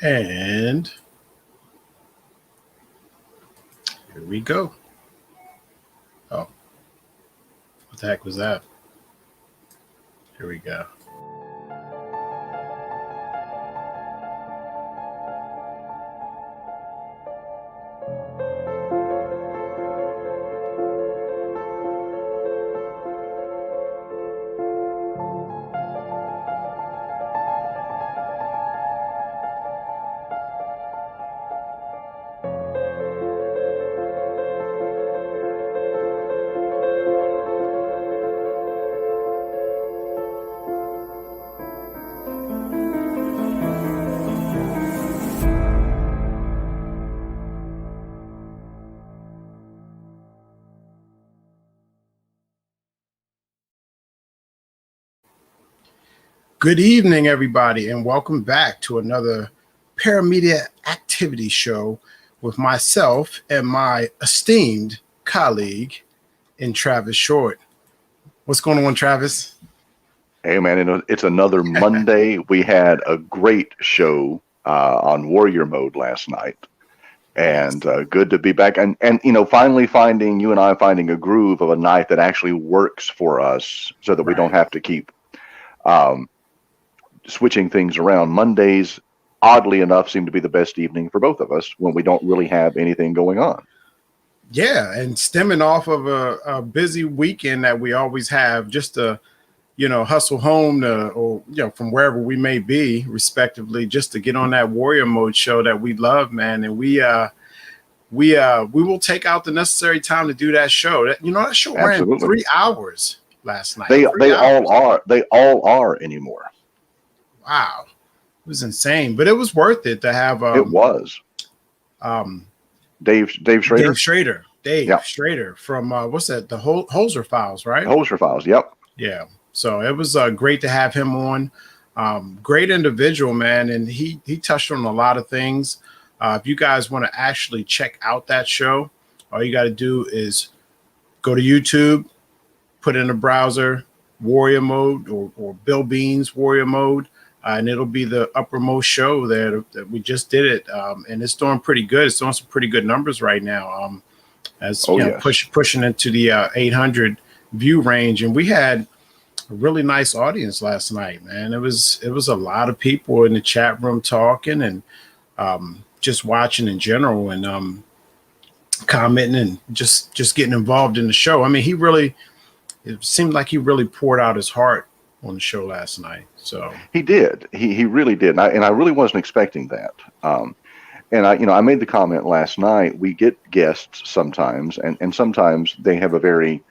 And here we go. Oh, what the heck was that? Here we go. Good evening, everybody, and welcome back to another P.M.A activity show with myself and my esteemed colleague in Travis Short. What's going on, Travis? Hey, man, it's another Monday. We had a great show on Warrior Mode last night, and good to be back. And finally you and I finding a groove of a night that actually works for us so that we don't have to keep switching things around. Mondays, oddly enough, seem to be the best evening for both of us when we don't really have anything going on. Yeah, and stemming off of a busy weekend that we always have, just to hustle home or from wherever we may be, respectively, just to get on that Warrior Mode show that we love, man. And we will take out the necessary time to do that show. That show ran 3 hours last night. They all are anymore. Wow, it was insane, but it was worth it to have. It was. Dave Schrader. Dave Schrader from what's that? The Holzer Files, right? Holzer Files. Yep. Yeah. So it was great to have him on. Great individual, man, and he touched on a lot of things. If you guys want to actually check out that show, all you got to do is go to YouTube, put in a browser Warrior Mode or Bill Bean's Warrior Mode. And it'll be the uppermost show there that we just did it. And it's doing pretty good. It's doing some pretty good numbers right now. Pushing into the 800 view range. And we had a really nice audience last night, man. It was a lot of people in the chat room talking and just watching in general and commenting and just getting involved in the show. I mean, it seemed like he really poured out his heart on the show last night. So he did. He really did. And I really wasn't expecting that. And I made the comment last night, we get guests sometimes, and sometimes they have a very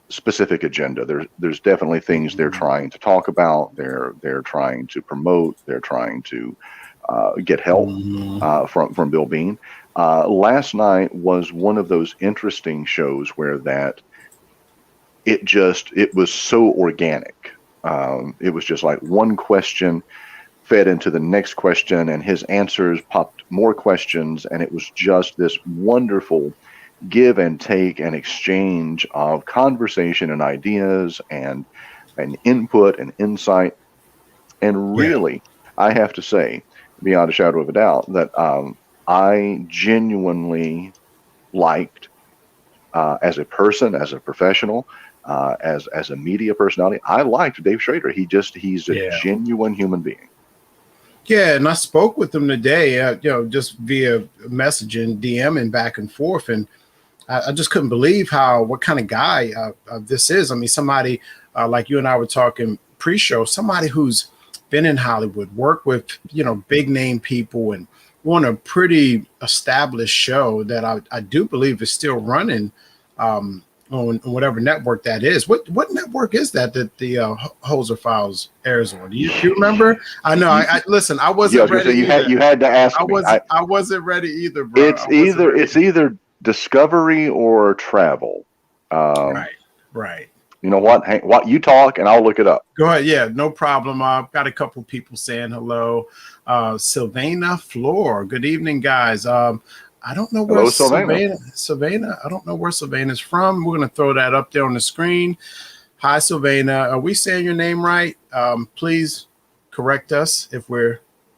specific agenda. There's definitely things they're trying to talk about. They're trying to promote. They're trying to get help from Bill Bean. Last night was one of those interesting shows where that it was so organic. It was just like one question fed into the next question, and his answers popped more questions, and it was just this wonderful give and take and exchange of conversation and ideas and input and insight. And really, I have to say, beyond a shadow of a doubt, that I genuinely liked, as a person, as a professional, as a media personality, I liked Dave Schrader. He's a genuine human being. Yeah, and I spoke with him today, just via messaging, DMing back and forth, and I just couldn't believe what kind of guy this is. I mean, somebody like you and I were talking pre-show, somebody who's been in Hollywood, worked with big name people, and on a pretty established show that I do believe is still running. On whatever network that is. What network is that the Holzer Files airs on? Do you remember? I know. I listen. I wasn't ready. You had to ask me. I wasn't ready either, bro. It's either Discovery or Travel. Right. You know what? What you talk and I'll look it up. Go ahead. Yeah, no problem. I've got a couple people saying hello. Sylvana Floor. Good evening, guys. I don't know where Sylvana. I don't know where Sylvana's from. We're going to throw that up there on the screen. Hi, Sylvana. Are we saying your name right? Please correct us if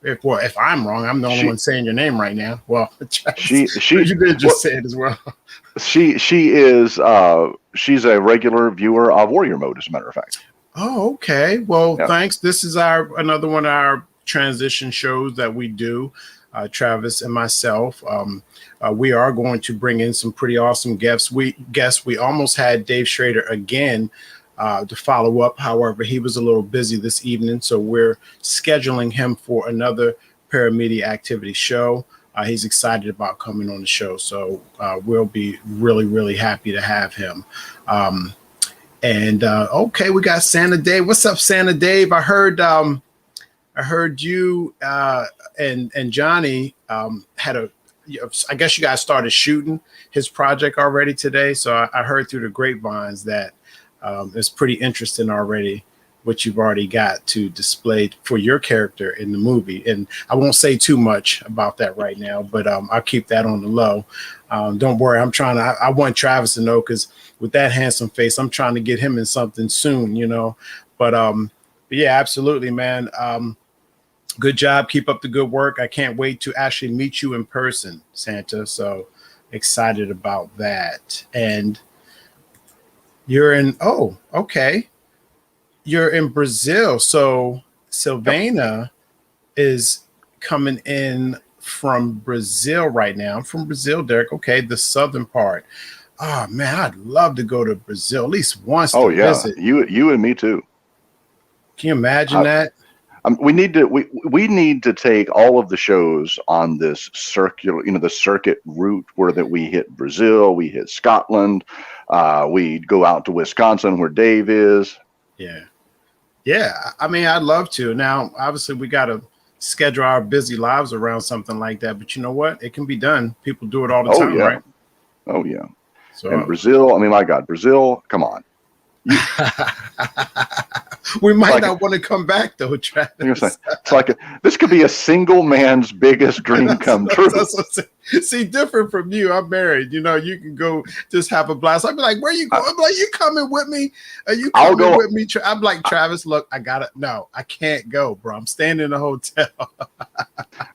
if I'm wrong, I'm the only one saying your name right now. Well, she you did just say it as well. She is she's a regular viewer of Warrior Mode, as a matter of fact. Oh, okay. Well, Yeah. thanks. This is another one of our transition shows that we do, Travis and myself. We are going to bring in some pretty awesome guests. We almost had Dave Schrader again to follow up. However, he was a little busy this evening, so we're scheduling him for another P.M.A activity show. He's excited about coming on the show, so we'll be really, really happy to have him. Okay, we got Santa Dave. What's up, Santa Dave? I heard you and Johnny had I guess you guys started shooting his project already today. So I heard through the grapevines that it's pretty interesting already what you've already got to display for your character in the movie. And I won't say too much about that right now, but I'll keep that on the low. Don't worry. I want Travis to know, because with that handsome face, I'm trying to get him in something soon, but yeah, absolutely, man. Good job. Keep up the good work. I can't wait to actually meet you in person, Santa. So excited about that. And you're okay. You're in Brazil. So Sylvana is coming in from Brazil right now. I'm from Brazil, Derek. Okay, the southern part. Oh man, I'd love to go to Brazil at least once to visit. You and me too. Can you imagine that? We need to take all of the shows on this circular, the circuit route that we hit Brazil, we hit Scotland, we go out to Wisconsin where Dave is. Yeah. I mean, I'd love to. Now, obviously, we got to schedule our busy lives around something like that. But you know what? It can be done. People do it all the time, right? Oh, yeah. So, and Brazil, I mean, my God, Brazil, come on. We might not want to come back, though, Travis. It's like this could be a single man's biggest dream come true. See, different from you. I'm married. You can go just have a blast. I'd be like, where you going? I'm like, you coming with me? Are you coming with me? I'm like, Travis, look, no, I can't go, bro. I'm staying in a hotel.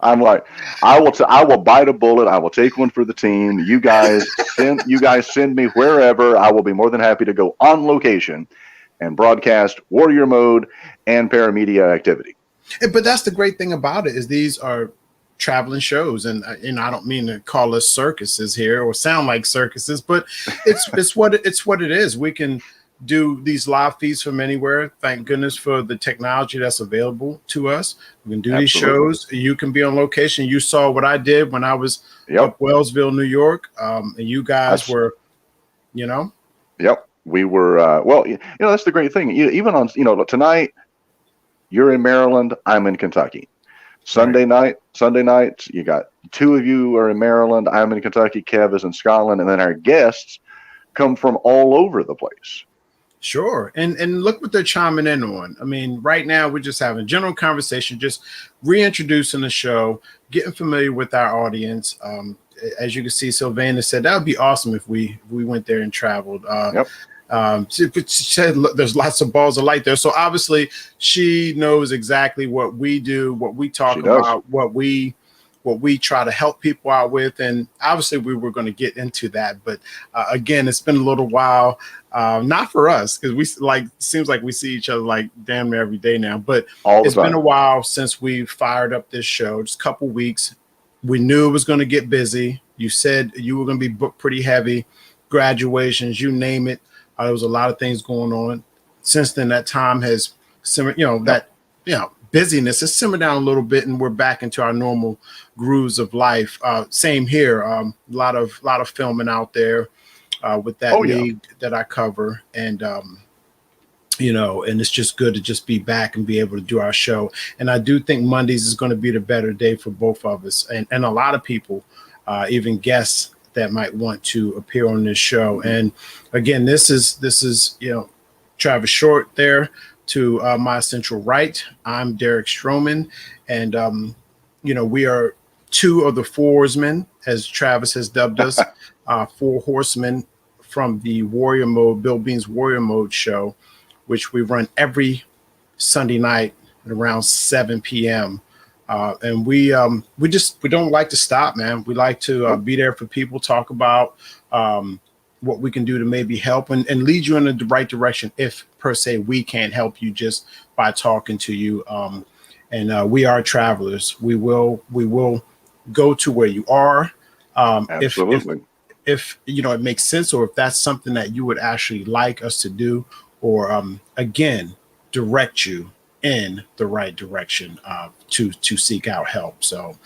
I'm like, I will bite a bullet. I will take one for the team. You guys send me wherever. I will be more than happy to go on location and broadcast Warrior Mode and Paramedia activity. But that's the great thing about it, is these are traveling shows, and I don't mean to call us circuses here or sound like circuses, but it's what it is. We can do these live feeds from anywhere. Thank goodness for the technology that's available to us. We can do these shows. You can be on location. You saw what I did when I was up Wellsville, New York, and you guys were, Yep. We were, that's the great thing. Even on, tonight, you're in Maryland, I'm in Kentucky. Sunday nights, you got two of you are in Maryland, I'm in Kentucky, Kev is in Scotland, and then our guests come from all over the place. Sure. And look what they're chiming in on. I mean, right now we're just having general conversation, just reintroducing the show, getting familiar with our audience. As you can see, Sylvana said that would be awesome if we went there and traveled. She said, look, there's lots of balls of light there. So obviously she knows exactly what we do, what we talk about, what we try to help people out with. And obviously we were going to get into that. But again, it's been a little while, not for us, because seems like we see each other like damn near every day now. But it's been a while since we fired up this show, just a couple weeks. We knew it was going to get busy. You said you were going to be booked pretty heavy, graduations, you name it. There was a lot of things going on. Since then, that time has simmered, busyness has simmered down a little bit, and we're back into our normal grooves of life. Same here. A lot of filming out there with that league that I cover, and and it's just good to just be back and be able to do our show. And I do think Mondays is going to be the better day for both of us, and a lot of people, even guests that might want to appear on this show. And again, this is Travis Short there to my central right. I'm Derek Stroman, and we are two of the foursmen, as Travis has dubbed us, four horsemen from the Warrior Mode, Bill Bean's Warrior Mode show, which we run every Sunday night at around 7 p.m. And we don't like to stop, man. We like to be there for people, talk about what we can do to maybe help and lead you in the right direction. If per se we can't help you just by talking to you. And we are travelers. We will go to where you are. Absolutely. If it makes sense, or if that's something that you would actually like us to do, or again, direct you in the right direction to seek out help. So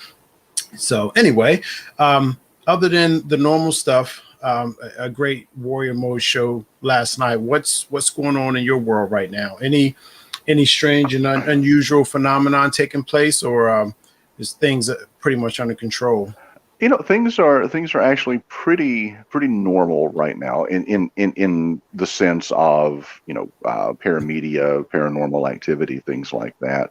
anyway, other than the normal stuff, a great Warrior Mode show last night. What's going on in your world right now? Any strange and unusual phenomenon taking place, or is things pretty much under control? Things are actually pretty normal right now in the sense of paramedia, paranormal activity, things like that.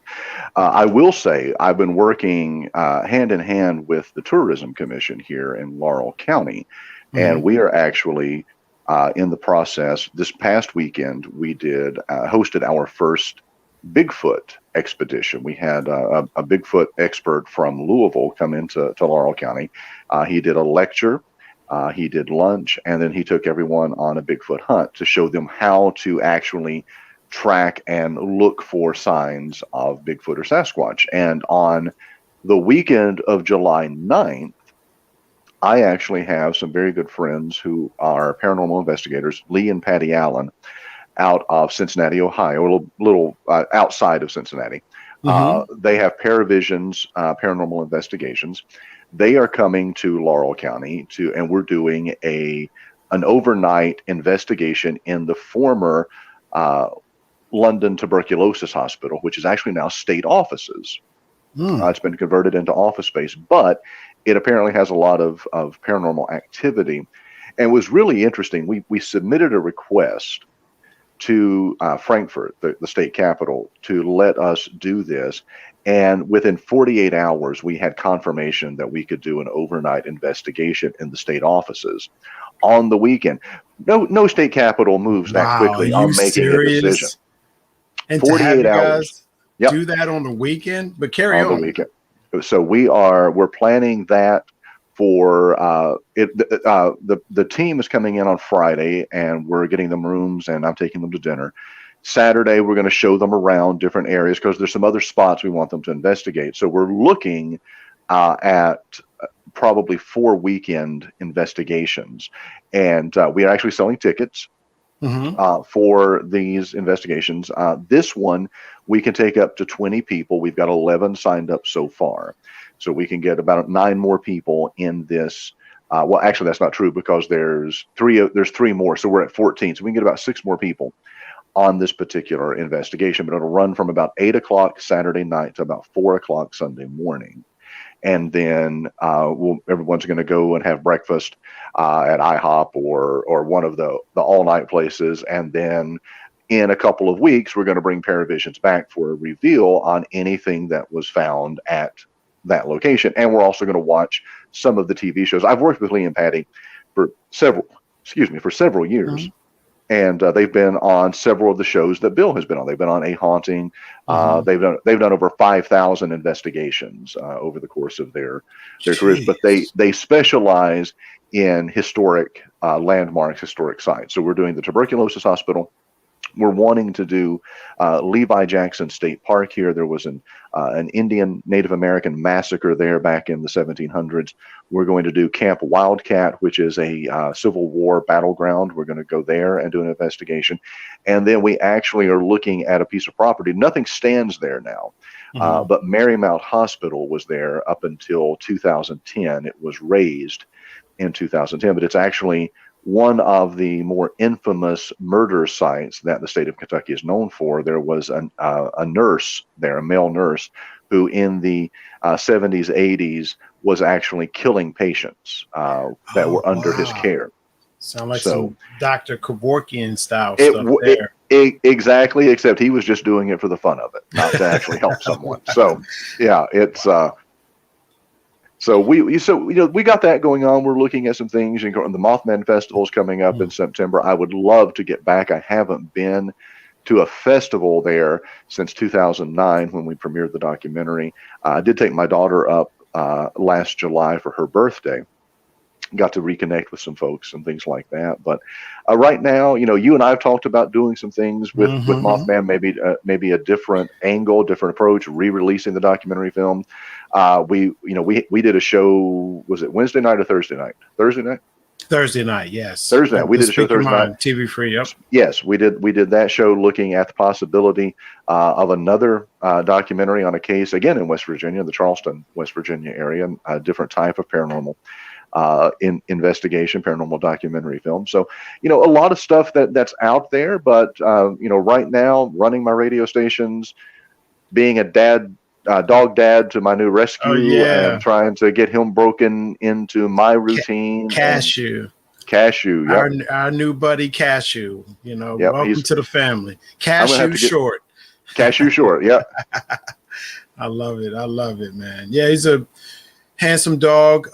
I will say I've been working hand in hand with the Tourism Commission here in Laurel County, and we are actually in the process. This past weekend, we did hosted our first Bigfoot expedition. We had a Bigfoot expert from Louisville come into Laurel County. He did a lecture, he did lunch, and then he took everyone on a Bigfoot hunt to show them how to actually track and look for signs of Bigfoot or Sasquatch. And on the weekend of July 9th, I actually have some very good friends who are paranormal investigators, Lee and Patty Allen, out of Cincinnati, Ohio, a little outside of Cincinnati. They have Paravisions Paranormal Investigations. They are coming to Laurel County and we're doing an overnight investigation in the former London Tuberculosis Hospital, which is actually now state offices. It's been converted into office space, but it apparently has a lot of paranormal activity. And it was really interesting. We submitted a request to Frankfurt, the state capital, to let us do this. And within 48 hours, we had confirmation that we could do an overnight investigation in the state offices on the weekend. No state capital moves that quickly on making a decision. And 48 hours. Do that on the weekend, but carry on. The weekend. So we're planning that for the team is coming in on Friday, and we're getting them rooms, and I'm taking them to dinner. Saturday, we're going to show them around different areas because there's some other spots we want them to investigate. So we're looking at probably 4 weekend investigations, and we are actually selling tickets for these investigations. This one, we can take up to 20 people. We've got 11 signed up so far. So we can get about 9 more people in this. Well, actually, that's not true because there's 3 more. So we're at 14. So we can get about 6 more people on this particular investigation. But it'll run from about 8 o'clock Saturday night to about 4 o'clock Sunday morning. And then everyone's going to go and have breakfast at IHOP or one of the all-night places. And then in a couple of weeks, we're going to bring Paravisions back for a reveal on anything that was found at that location. And we're also going to watch some of the TV shows. I've worked with Lee and Patty for several years. And they've been on several of the shows that Bill has been on. They've been on A Haunting. They've done over 5,000 investigations over the course of their careers. But they specialize in historic landmarks, historic sites. So we're doing the Tuberculosis Hospital. We're wanting to do Levi Jackson State Park here. There was an Indian Native American massacre there back in the 1700s. We're going to do Camp Wildcat, which is a Civil War battleground. We're going to go there and do an investigation. And then we actually are looking at a piece of property. Nothing stands there now, but Marymount Hospital was there up until 2010. It was razed in 2010, but it's actually one of the more infamous murder sites that the state of Kentucky is known for. There was a nurse there, a male nurse, who in the 70s, 80s was actually killing patients that were under his care. Sound like some Dr. Kevorkian style stuff there. Exactly, except he was just doing it for the fun of it, not to actually help someone. So, yeah, it's... So we got that going on. We're looking at some things. The Mothman Festival is coming up in September. I would love to get back. I haven't been to a festival there since 2009 when we premiered the documentary. I did take my daughter up last July for her birthday. Got to reconnect with some folks and things like that. But right now, you and I have talked about doing some things with Mothman, maybe a different angle, different approach, re-releasing the documentary film. We did a show. Was it Wednesday night or Thursday night? Thursday night. Thursday night, yes. Thursday night. We did a show Thursday night. TV free, yep. Yes, we did that show looking at the possibility of another documentary on a case, again in West Virginia, the Charleston, West Virginia area, a different type of paranormal investigation, paranormal documentary film. So, a lot of stuff that's out there, but right now, running my radio stations, being a dog dad to my new rescue, and trying to get him broken into my routine. Cashew, yep. our new buddy Cashew. Welcome to the family. Cashew Short. Cashew Short, yeah. I love it, man. Yeah, he's a handsome dog.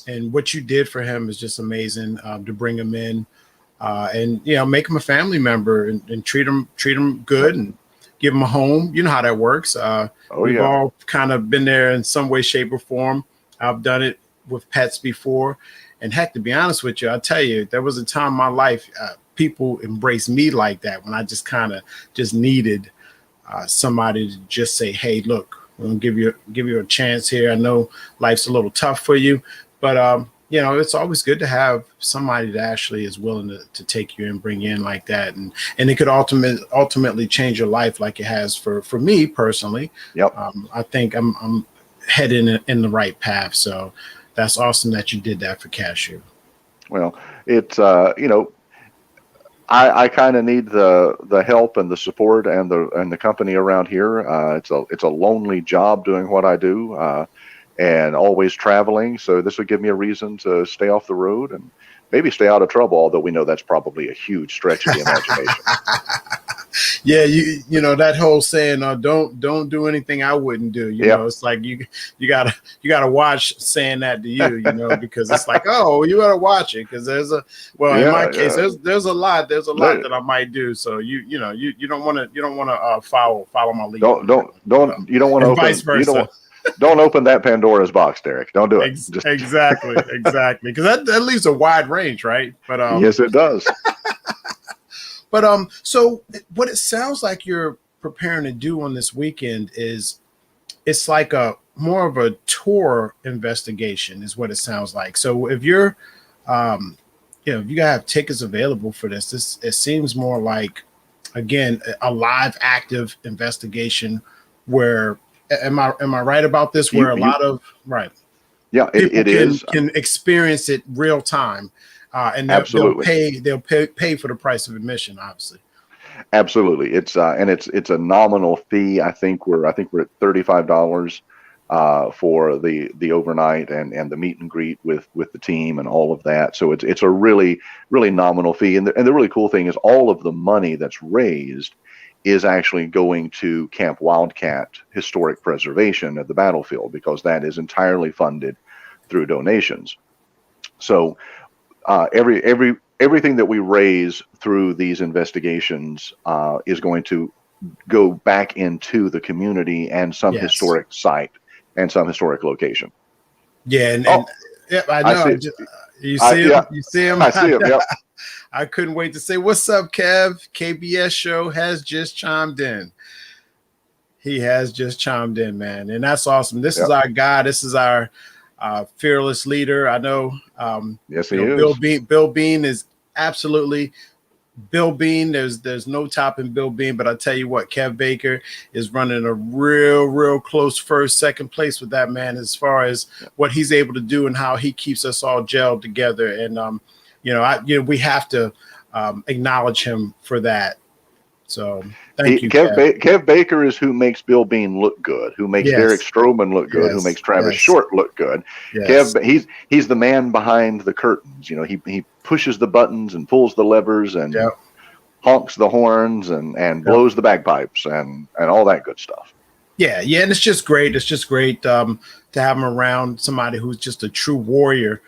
And what you did for him is just amazing, to bring him in and make him a family member and treat him good and give him a home. You know how that works. We've all kind of been there in some way, shape, or form. I've done it with pets before. And heck, to be honest with you, I'll tell you, there was a time in my life people embraced me like that when I just needed somebody to just say, hey, look, we're going to give you a chance here. I know life's a little tough for you. But, it's always good to have somebody that actually is willing to take you and bring you in like that. And it could ultimately change your life like it has for me personally. Yep. I think I'm heading in the right path. So that's awesome that you did that for Cashew. Well, it's, I kind of need the help and the support and the company around here. It's a lonely job doing what I do. And always traveling. So this would give me a reason to stay off the road and maybe stay out of trouble, although we know that's probably a huge stretch of the imagination. Yeah, you know that whole saying, don't do anything I wouldn't do. You know, it's like you gotta watch saying that to you, because it's like, oh, you gotta watch it because there's in my case there's a lot that I might do. So you don't want to follow my lead. You don't want to vice versa. Don't open that Pandora's box, Derek. Don't do it. Exactly. Because that leaves a wide range, right? But yes, it does. But so what it sounds like you're preparing to do on this weekend is it's like more of a tour investigation, is what it sounds like. So if you're, if you have tickets available for this, it seems more like, again, a live, active investigation where. Am I right about this? Where a lot of yeah, it can experience it real time, and they'll pay for the price of admission, obviously. Absolutely, it's a nominal fee. I think we're at $35 for the overnight and the meet and greet with the team and all of that. So it's a really nominal fee. And the really cool thing is all of the money that's raised is actually going to Camp Wildcat Historic Preservation at the battlefield, because that is entirely funded through donations. So everything that we raise through these investigations is going to go back into the community and some historic site and some historic location. Yeah, I know. You see him? You see him? I see him. Yep. I couldn't wait to say, what's up, Kev? KBS show has just chimed in. He has just chimed in, man. And that's awesome. This is our guy. This is our fearless leader. I know. Yes, he is. Bill Bean is absolutely Bill Bean. There's no topping Bill Bean, but I tell you what, Kev Baker is running a real close second place with that man, as far as what he's able to do and how he keeps us all gelled together. And, we have to acknowledge him for that. So thank you, Kev Baker is who makes Bill Bean look good, who makes Derek Stroman look good, who makes Travis Short look good. Yes. Kev, he's the man behind the curtains. He pushes the buttons and pulls the levers and honks the horns and blows the bagpipes and all that good stuff. Yeah, and it's just great. It's just great to have him around, somebody who's just a true warrior.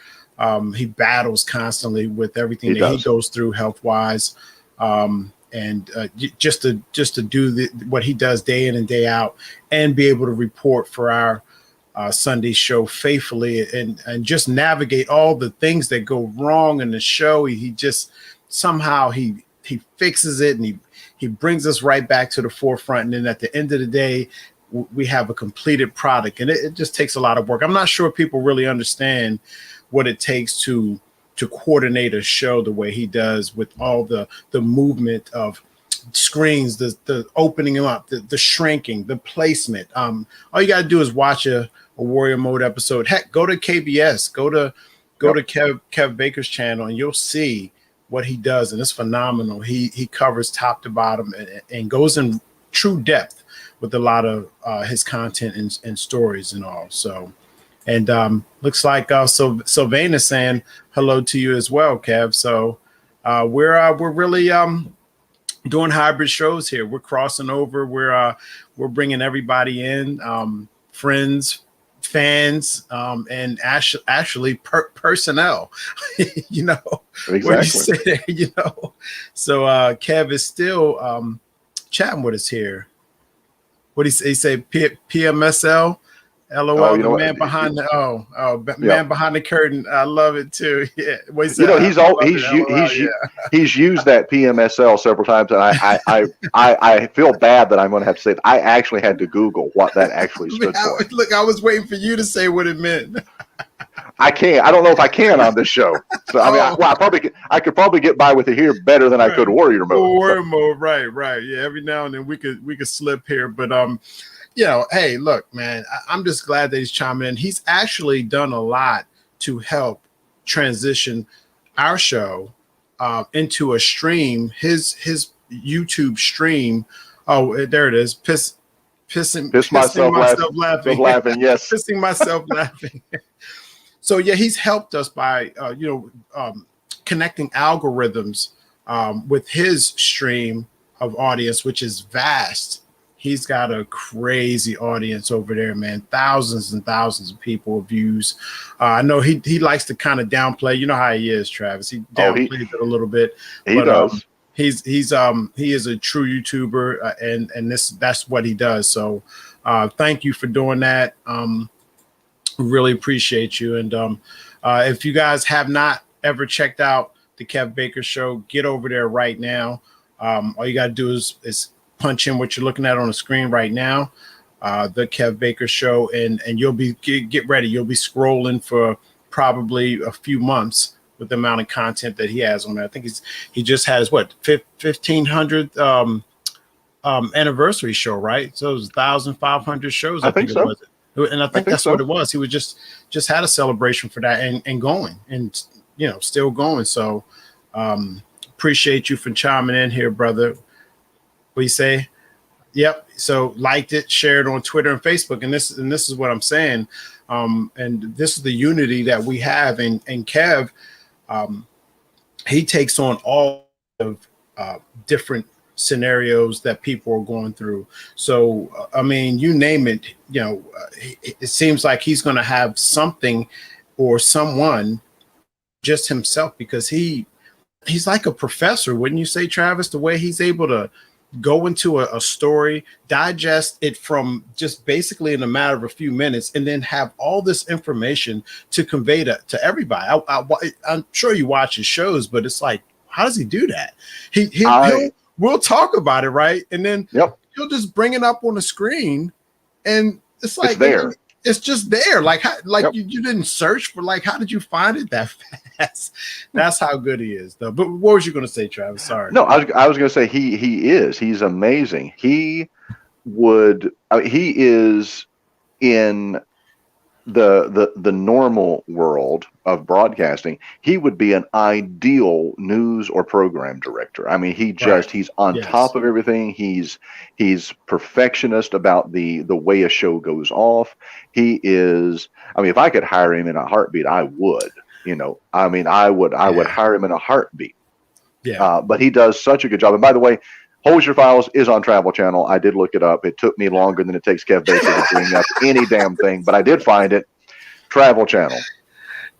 He battles constantly with everything he goes through health-wise. and just to do what he does day in and day out, and be able to report for our Sunday show faithfully, and just navigate all the things that go wrong in the show. He just somehow he fixes it, and he brings us right back to the forefront. And then at the end of the day, we have a completed product, and it just takes a lot of work. I'm not sure people really understand what it takes to coordinate a show the way he does, with all the movement of screens, the opening them up, the shrinking, the placement. All you got to do is watch a Warrior Mode episode. Heck, go to KBS, go to Kev Baker's channel, and you'll see what he does, and it's phenomenal. He covers top to bottom and goes in true depth with a lot of his content and stories and all. So, and looks like Sylvain is saying hello to you as well, Kev. So we're really doing hybrid shows here. We're crossing over. We're bringing everybody in, friends, fans, and actually personnel. You know, exactly. What you say there, you know. So Kev is still chatting with us here. What he say? PMSL. LOL, you know the man what? behind the man behind the curtain. I love it too. Yeah, what he said, he's used that PMSL several times, and I feel bad that I'm going to have to say it. I actually had to Google what that actually stood for. Look, I was waiting for you to say what it meant. I can't. I don't know if I can on this show. So I mean, I could probably get by with it here better than I could Warrior Mode. Warrior Mode, right. Yeah, every now and then we could slip here, but you know, hey, look, man, I'm just glad that he's chiming in. He's actually done a lot to help transition our show into a stream. His YouTube stream. Oh, there it is. Pissing myself laughing. Yes, pissing myself laughing. So yeah, he's helped us by connecting algorithms with his stream of audience, which is vast. He's got a crazy audience over there, man. Thousands and thousands of people views. I know he likes to kind of downplay. You know how he is, Travis. He downplays it a little bit. He does. He is a true YouTuber, and that's what he does. So thank you for doing that. Really appreciate you. And if you guys have not ever checked out the Kev Baker Show, get over there right now. All you got to do is punch in what you're looking at on the screen right now, the Kev Baker Show, and you'll be get ready. You'll be scrolling for probably a few months with the amount of content that he has on there. I think he just has 1,500 anniversary show, right? So it was 1,500 shows. I think so. It was. And I think that's what it was. He was just had a celebration for that and going, and still going. So appreciate you for chiming in here, brother. What you say? Yep. So liked it, shared on Twitter and Facebook, and this is what I'm saying. And this is the unity that we have. And Kev, he takes on all of different scenarios that people are going through. So I mean, you name it. It seems like he's going to have something or someone, just himself, because he's like a professor, wouldn't you say, Travis? The way he's able to go into a story, digest it from just basically in a matter of a few minutes, and then have all this information to convey to everybody. I'm sure you watch his shows, but it's like, how does he do that? We'll talk about it, right? And then he'll just bring it up on the screen, and it's like, it's there. It's just there. Like you didn't search for, like, how did you find it that fast? That's how good he is, though. But what was you going to say, Travis? Sorry. No, I was going to say he's amazing. He is in the normal world of broadcasting. He would be an ideal news or program director. I mean, he's on top of everything. He's perfectionist about the way a show goes off. He is. I mean, if I could hire him in a heartbeat, I would. I mean, I would hire him in a heartbeat. Yeah. But he does such a good job. And by the way, Hosier Files is on Travel Channel. I did look it up. It took me longer than it takes Kev Baker to bring up any damn thing, but I did find it. Travel Channel.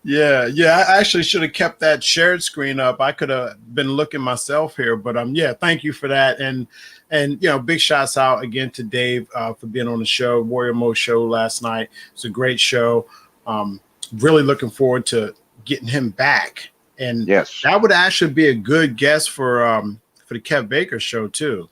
Yeah, yeah. I actually should have kept that shared screen up. I could have been looking myself here, but yeah, thank you for that. And big shots out again to Dave for being on the show, Warrior Mo show last night. It's a great show. Really looking forward to getting him back, and Yes. that would actually be a good guest for the Kev Baker show too,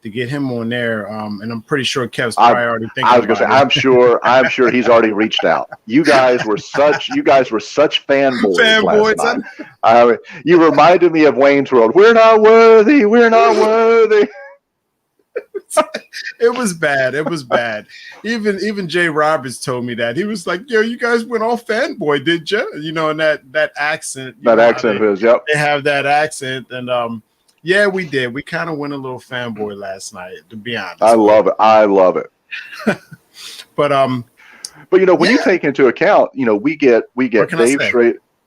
to get him on there. And I'm pretty sure Kev's I probably already I thinking was gonna say, about I'm sure he's already reached out. You guys were such it. fanboys last Fanboys, night. You reminded me of Wayne's World. We're not worthy. We're not worthy. it was bad. It was bad. Even Jay Roberts told me that. He was like, "Yo, you guys went all fanboy, did you?" And that accent. That accent is, yep. They have that accent, and yeah, we did. We kind of went a little fanboy last night, to be honest. I love it. I love it. But when you take into account, we get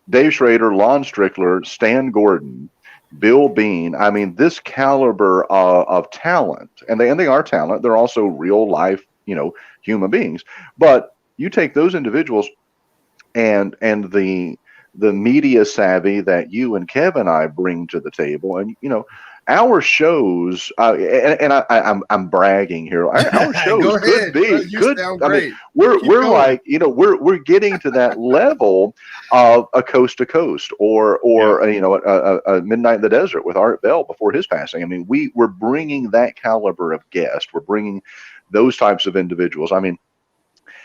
Dave Schrader, Lon Strickler, Stan Gordon, Bill Bean. I mean, this caliber of talent, and they are talent. They're also real life, human beings. But you take those individuals and the media savvy that you and Kevin and I bring to the table, and our shows, and I'm bragging here. Our shows could be good. I mean, we're like, we're getting to that level of a Coast to Coast or a Midnight in the Desert with Art Bell before his passing. I mean, we're bringing that caliber of guest. We're bringing those types of individuals. I mean,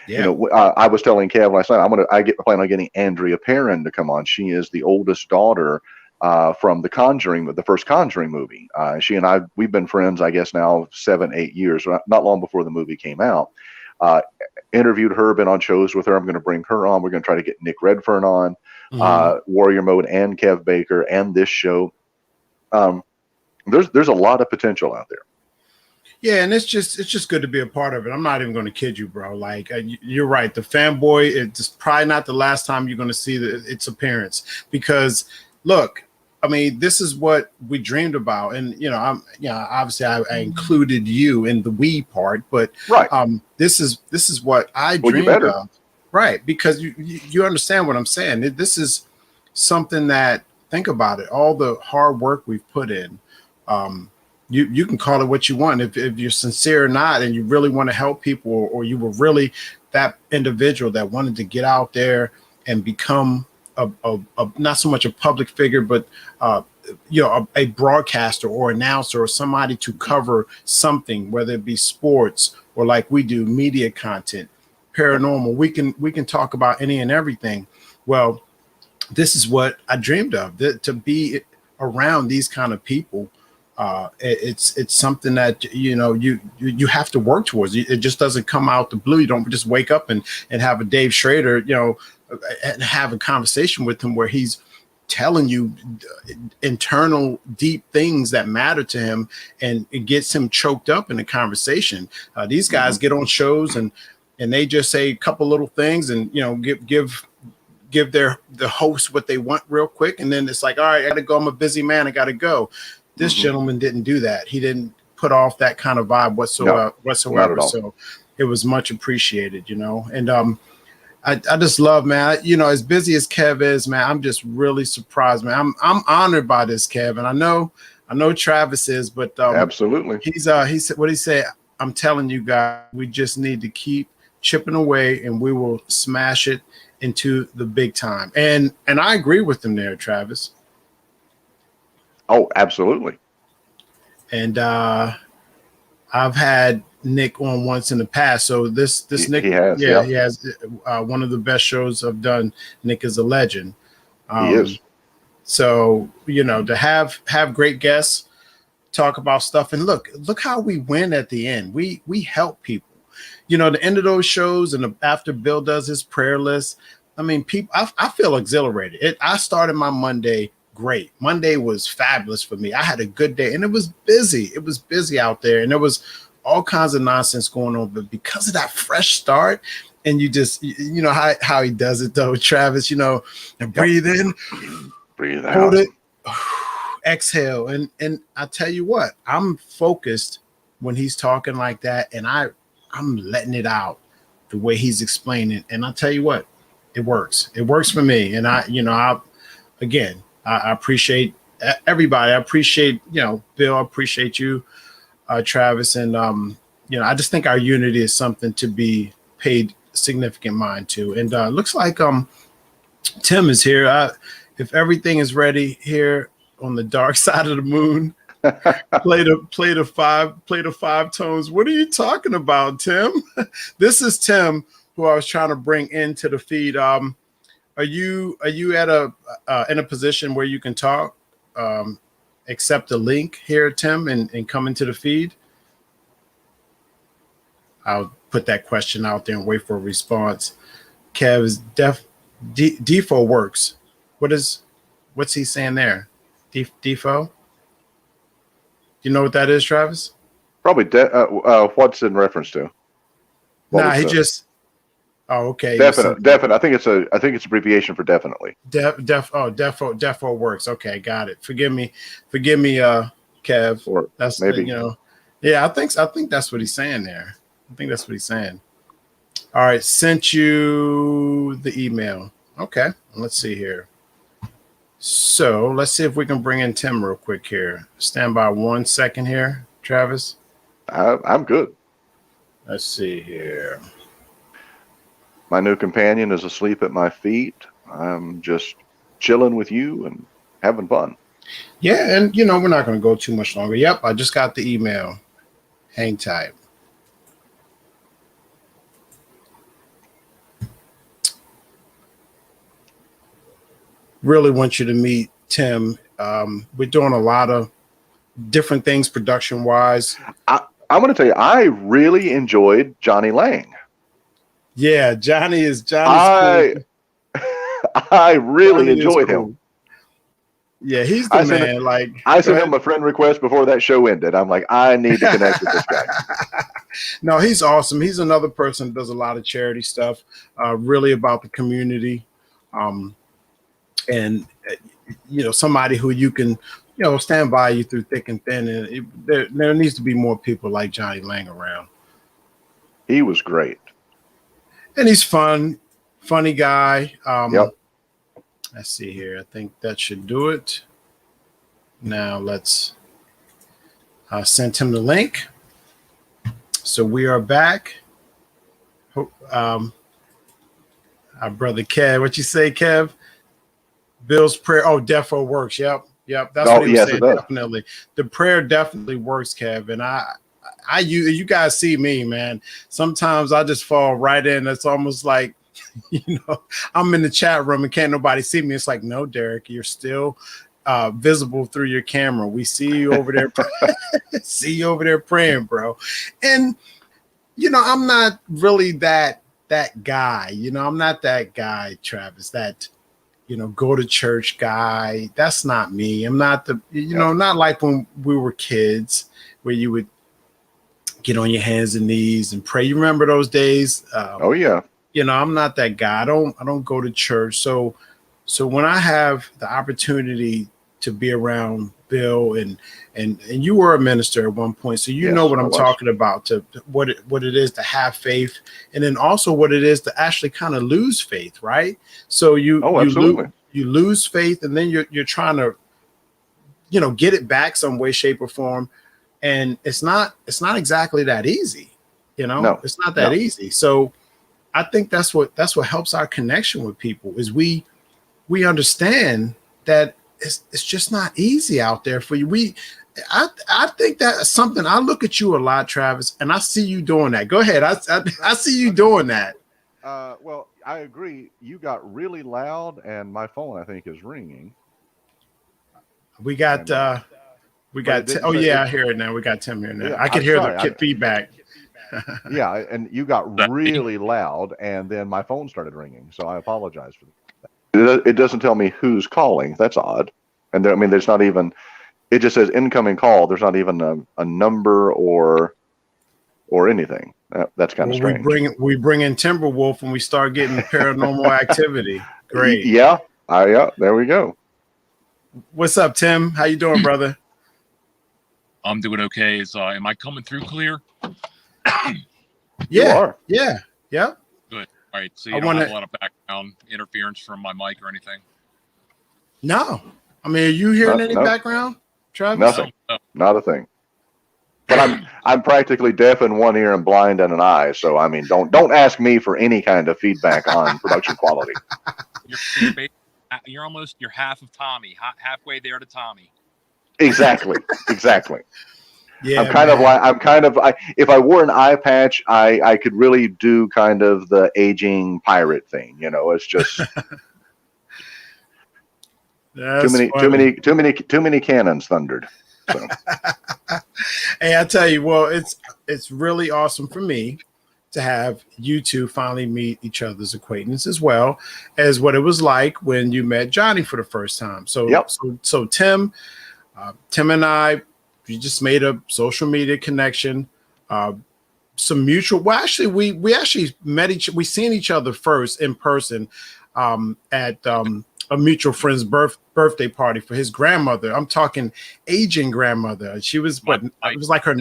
yeah. I was telling Kev last night, I plan on getting Andrea Perrin to come on. She is the oldest daughter from the first Conjuring movie. She and we've been friends, I guess now 7-8 years, not long before the movie came out. Interviewed her, been on shows with her. I'm going to bring her on. We're going to try to get Nick Redfern on, Warrior Mode and Kev Baker and this show. There's a lot of potential out there. Yeah, and it's just good to be a part of it. I'm not even going to kid you, bro. Like you're right. The fanboy, it's probably not the last time you're going to see its appearance, because look, I mean, this is what we dreamed about, and obviously I included you in the we part, but right. This is what I dreamed of, right? Because you understand what I'm saying. This is something that, think about it, all the hard work we've put in. You can call it what you want. If you're sincere or not, and you really want to help people, or you were really that individual that wanted to get out there and become a not so much a public figure, but a broadcaster or announcer or somebody to cover something, whether it be sports or, like we do, media content, paranormal. We can talk about any and everything. Well, this is what I dreamed of, to be around these kind of people. It's something that you have to work towards. It just doesn't come out the blue. You don't just wake up and have a Dave Schrader, and have a conversation with him where he's telling you internal deep things that matter to him, and it gets him choked up in the conversation. These guys get on shows and they just say a couple little things and give the host what they want real quick, and then it's like, all right, I gotta go, I'm a busy man, I gotta go. This gentleman didn't do that. He didn't put off that kind of vibe whatsoever. So it was much appreciated, and I just love, man, as busy as Kev is, man, I'm just really surprised, man. I'm honored by this, Kev, and I know Travis is, but absolutely. He said, what he said, I'm telling you guys, we just need to keep chipping away and we will smash it into the big time. And I agree with him there, Travis. Oh, absolutely. And I've had Nick on once in the past. So this Nick, he has one of the best shows I've done. Nick is a legend. He is. So, to have great guests, talk about stuff, and look how we win at the end. We help people. The end of those shows, and after Bill does his prayer list, I mean, people, I feel exhilarated. I started my Monday great. Monday was fabulous for me. I had a good day, and it was busy. It was busy out there, and there was all kinds of nonsense going on. But because of that fresh start, and you just, how he does it though, Travis, and breathe in, breathe out, hold it, exhale. And I tell you what, I'm focused when he's talking like that, and I'm letting it out the way he's explaining. And I tell you what, It works. It works for me. And I appreciate everybody. I appreciate, Bill, I appreciate you, Travis. And, I just think our unity is something to be paid significant mind to. And looks like Tim is here. If everything is ready here on the dark side of the moon, play the five tones. What are you talking about, Tim? This is Tim, who I was trying to bring into the feed. Are you at in a position where you can talk? Accept the link here, Tim, and come into the feed? I'll put that question out there and wait for a response. Kev's defo works. What's he saying there? Defo? You know what that is, Travis? Probably. What's in reference to? Oh, okay. Definite. I think it's abbreviation for definitely. Defo works. Okay, got it. Forgive me, Kev. Or that's maybe. Yeah, I think that's what he's saying there. I think that's what he's saying. All right, sent you the email. Okay, let's see here. So let's see if we can bring in Tim real quick here. Stand by 1 second here, Travis. I'm good. Let's see here. My new companion is asleep at my feet. I'm just chilling with you and having fun. Yeah, and we're not going to go too much longer. Yep, I just got the email. Hang tight. Really want you to meet Tim. We're doing a lot of different things production-wise. I'm going to tell you, I really enjoyed Johnny Lang. Yeah, Johnny's cool. I really enjoyed him. Yeah, he's the man. I sent him a friend request before that show ended. I'm like, I need to connect with this guy. No, he's awesome. He's another person that does a lot of charity stuff, really about the community. And somebody who you can, stand by you through thick and thin. And there needs to be more people like Johnny Lang around. He was great. And he's funny guy. Yep. Let's see here. I think that should do it. Now let's send him the link. So we are back. Our brother Kev. What you say, Kev? Bill's prayer. Oh, defo works. Yep. That's what he was saying. Definitely. The prayer definitely works, Kev. And you guys see me, man. Sometimes I just fall right in. It's almost like, I'm in the chat room and can't nobody see me. It's like, no, Derek, you're still visible through your camera. We see you over there. See you over there praying, bro. And, I'm not really that guy. I'm not that guy, Travis, that, go to church guy. That's not me. I'm not not like when we were kids where you would get on your hands and knees and pray. You remember those days? Oh yeah. I'm not that guy. I don't go to church. So when I have the opportunity to be around Bill and you were a minister at one point, so you know what I'm talking about, to what it is to have faith, and then also what it is to actually kind of lose faith, right? So you lose faith, and then you're trying to get it back some way, shape, or form. And it's not exactly that easy, No, it's not that easy. So I think that's what helps our connection with people is we understand that it's just not easy out there for you. I think that's something. I look at you a lot, Travis, and I see you doing that. Go ahead. I see you doing that. Well, I agree. You got really loud, and my phone, I think, is ringing. We got. Oh yeah, I hear it now. We got Tim here now. Yeah, I could hear the feedback. Yeah, and you got really loud, and then my phone started ringing. So I apologize for that. It doesn't tell me who's calling. That's odd. And there's not even. It just says incoming call. There's not even a number or anything. That's kind of strange. We bring in Timberwolf and we start getting paranormal activity. Great. Yeah. There we go. What's up, Tim? How you doing, brother? I'm doing okay. Am I coming through clear? Yeah. You are. Yeah. Good. All right, so I you don't want have a to. lot of background interference from my mic or anything? No, I mean, are you hearing any No, background, Travis? nothing, No. not a thing. But I'm practically deaf in one ear and blind in an eye. So I mean, don't ask me for any kind of feedback on production quality. You're almost you're half of Tommy, halfway there to Tommy. Exactly. Yeah, I'm kind of like if I wore an eye patch, I could really do kind of the aging pirate thing. You know, it's just that's funny. too many cannons thundered. So Hey, I tell you, well, it's really awesome for me to have you two finally meet each other's acquaintance as well as what it was like when you met Johnny for the first time. So, yep. so Tim and I, we just made a social media connection. Some mutual. Well, actually, we actually we seen each other first in person at a mutual friend's birthday party for his grandmother. I'm talking aging grandmother. She was it was like her.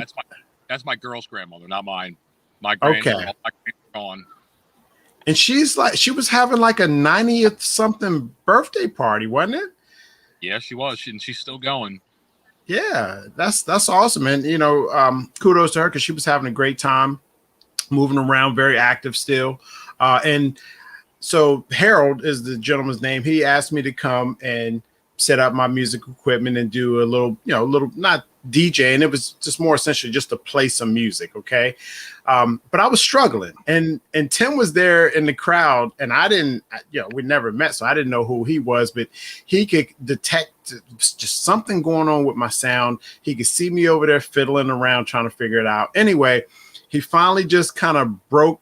That's my girl's grandmother, not mine. My Okay. all my gone. And she was having like a 90th something birthday party, wasn't it? Yeah, she was. She's still going. Yeah, that's awesome. And kudos to her because she was having a great time, moving around, very active still. And so Harold is the gentleman's name. He asked me to come and set up my music equipment and do a little, not DJ, and it was just more essentially just to play some music. Okay. But I was struggling, and Tim was there in the crowd, and I didn't, we never met, so I didn't know who he was, but he could detect just something going on with my sound. He could see me over there fiddling around trying to figure it out. Anyway, he finally just kind of broke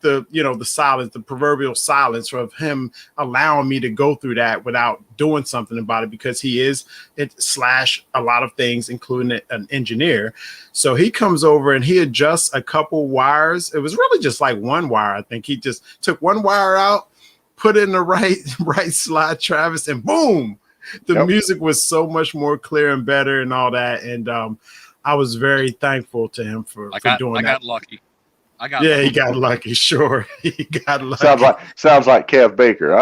the the silence, the proverbial silence of him allowing me to go through that without doing something about it, because he is / a lot of things, including an engineer. So he comes over and he adjusts a couple wires. It was really just like one wire. I think he just took one wire out, put it in the right slot, Travis, and boom, the music was so much more clear and better and all that. And I was very thankful to him for doing that. I got lucky. He got lucky. Sure, he got lucky. Sounds like Kev Baker.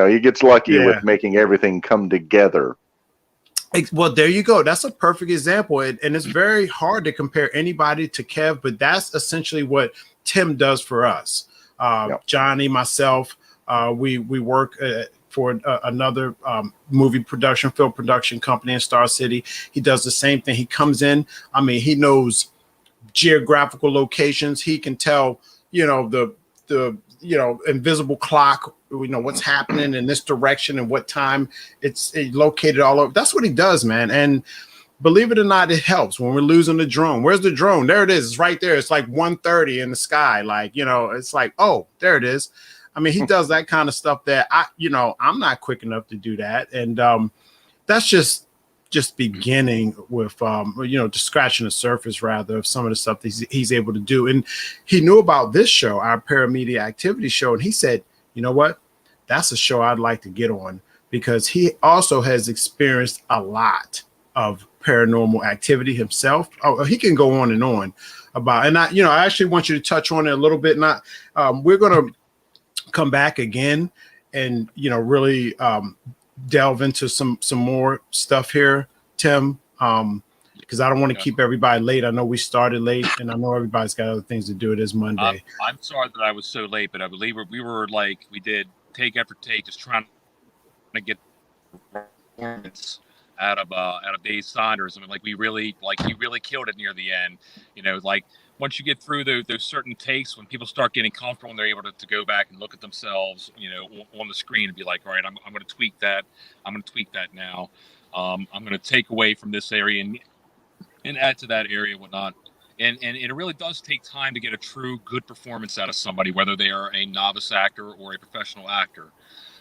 He gets lucky with making everything come together. Well, there you go. That's a perfect example, and it's very hard to compare anybody to Kev, but that's essentially what Tim does for us. Johnny, myself, we work for another movie production, film production company in Star City. He does the same thing. He comes in. I mean, he knows geographical locations. He can tell, the invisible clock, what's happening in this direction and what time it's located all over. That's what he does, man. And believe it or not, it helps when we're losing the drone. Where's the drone? There it is. It's right there. It's like 1:30 in the sky. Like, it's like, oh, there it is. I mean, he does that kind of stuff that I'm not quick enough to do that. And that's just beginning with, just scratching the surface rather of some of the stuff that he's able to do. And he knew about this show, our Paramedia Activity show. And he said, you know what? That's a show I'd like to get on, because he also has experienced a lot of paranormal activity himself. Oh, he can go on and on about, and I actually want you to touch on it a little bit. Not, we're going to come back again and really delve into some more stuff here, Tim, because I don't want to keep everybody late. I know we started late, and I know everybody's got other things to do. It is Monday. I'm sorry that I was so late, but I believe we were like, we did take after take, just trying to get performance out of Dave Saunders. I mean, like, he really killed it near the end. Like, once you get through those certain takes, when people start getting comfortable and they're able to go back and look at themselves, on the screen and be like, all right, I'm going to tweak that. I'm going to tweak that now. I'm going to take away from this area and add to that area, whatnot. And it really does take time to get a true good performance out of somebody, whether they are a novice actor or a professional actor,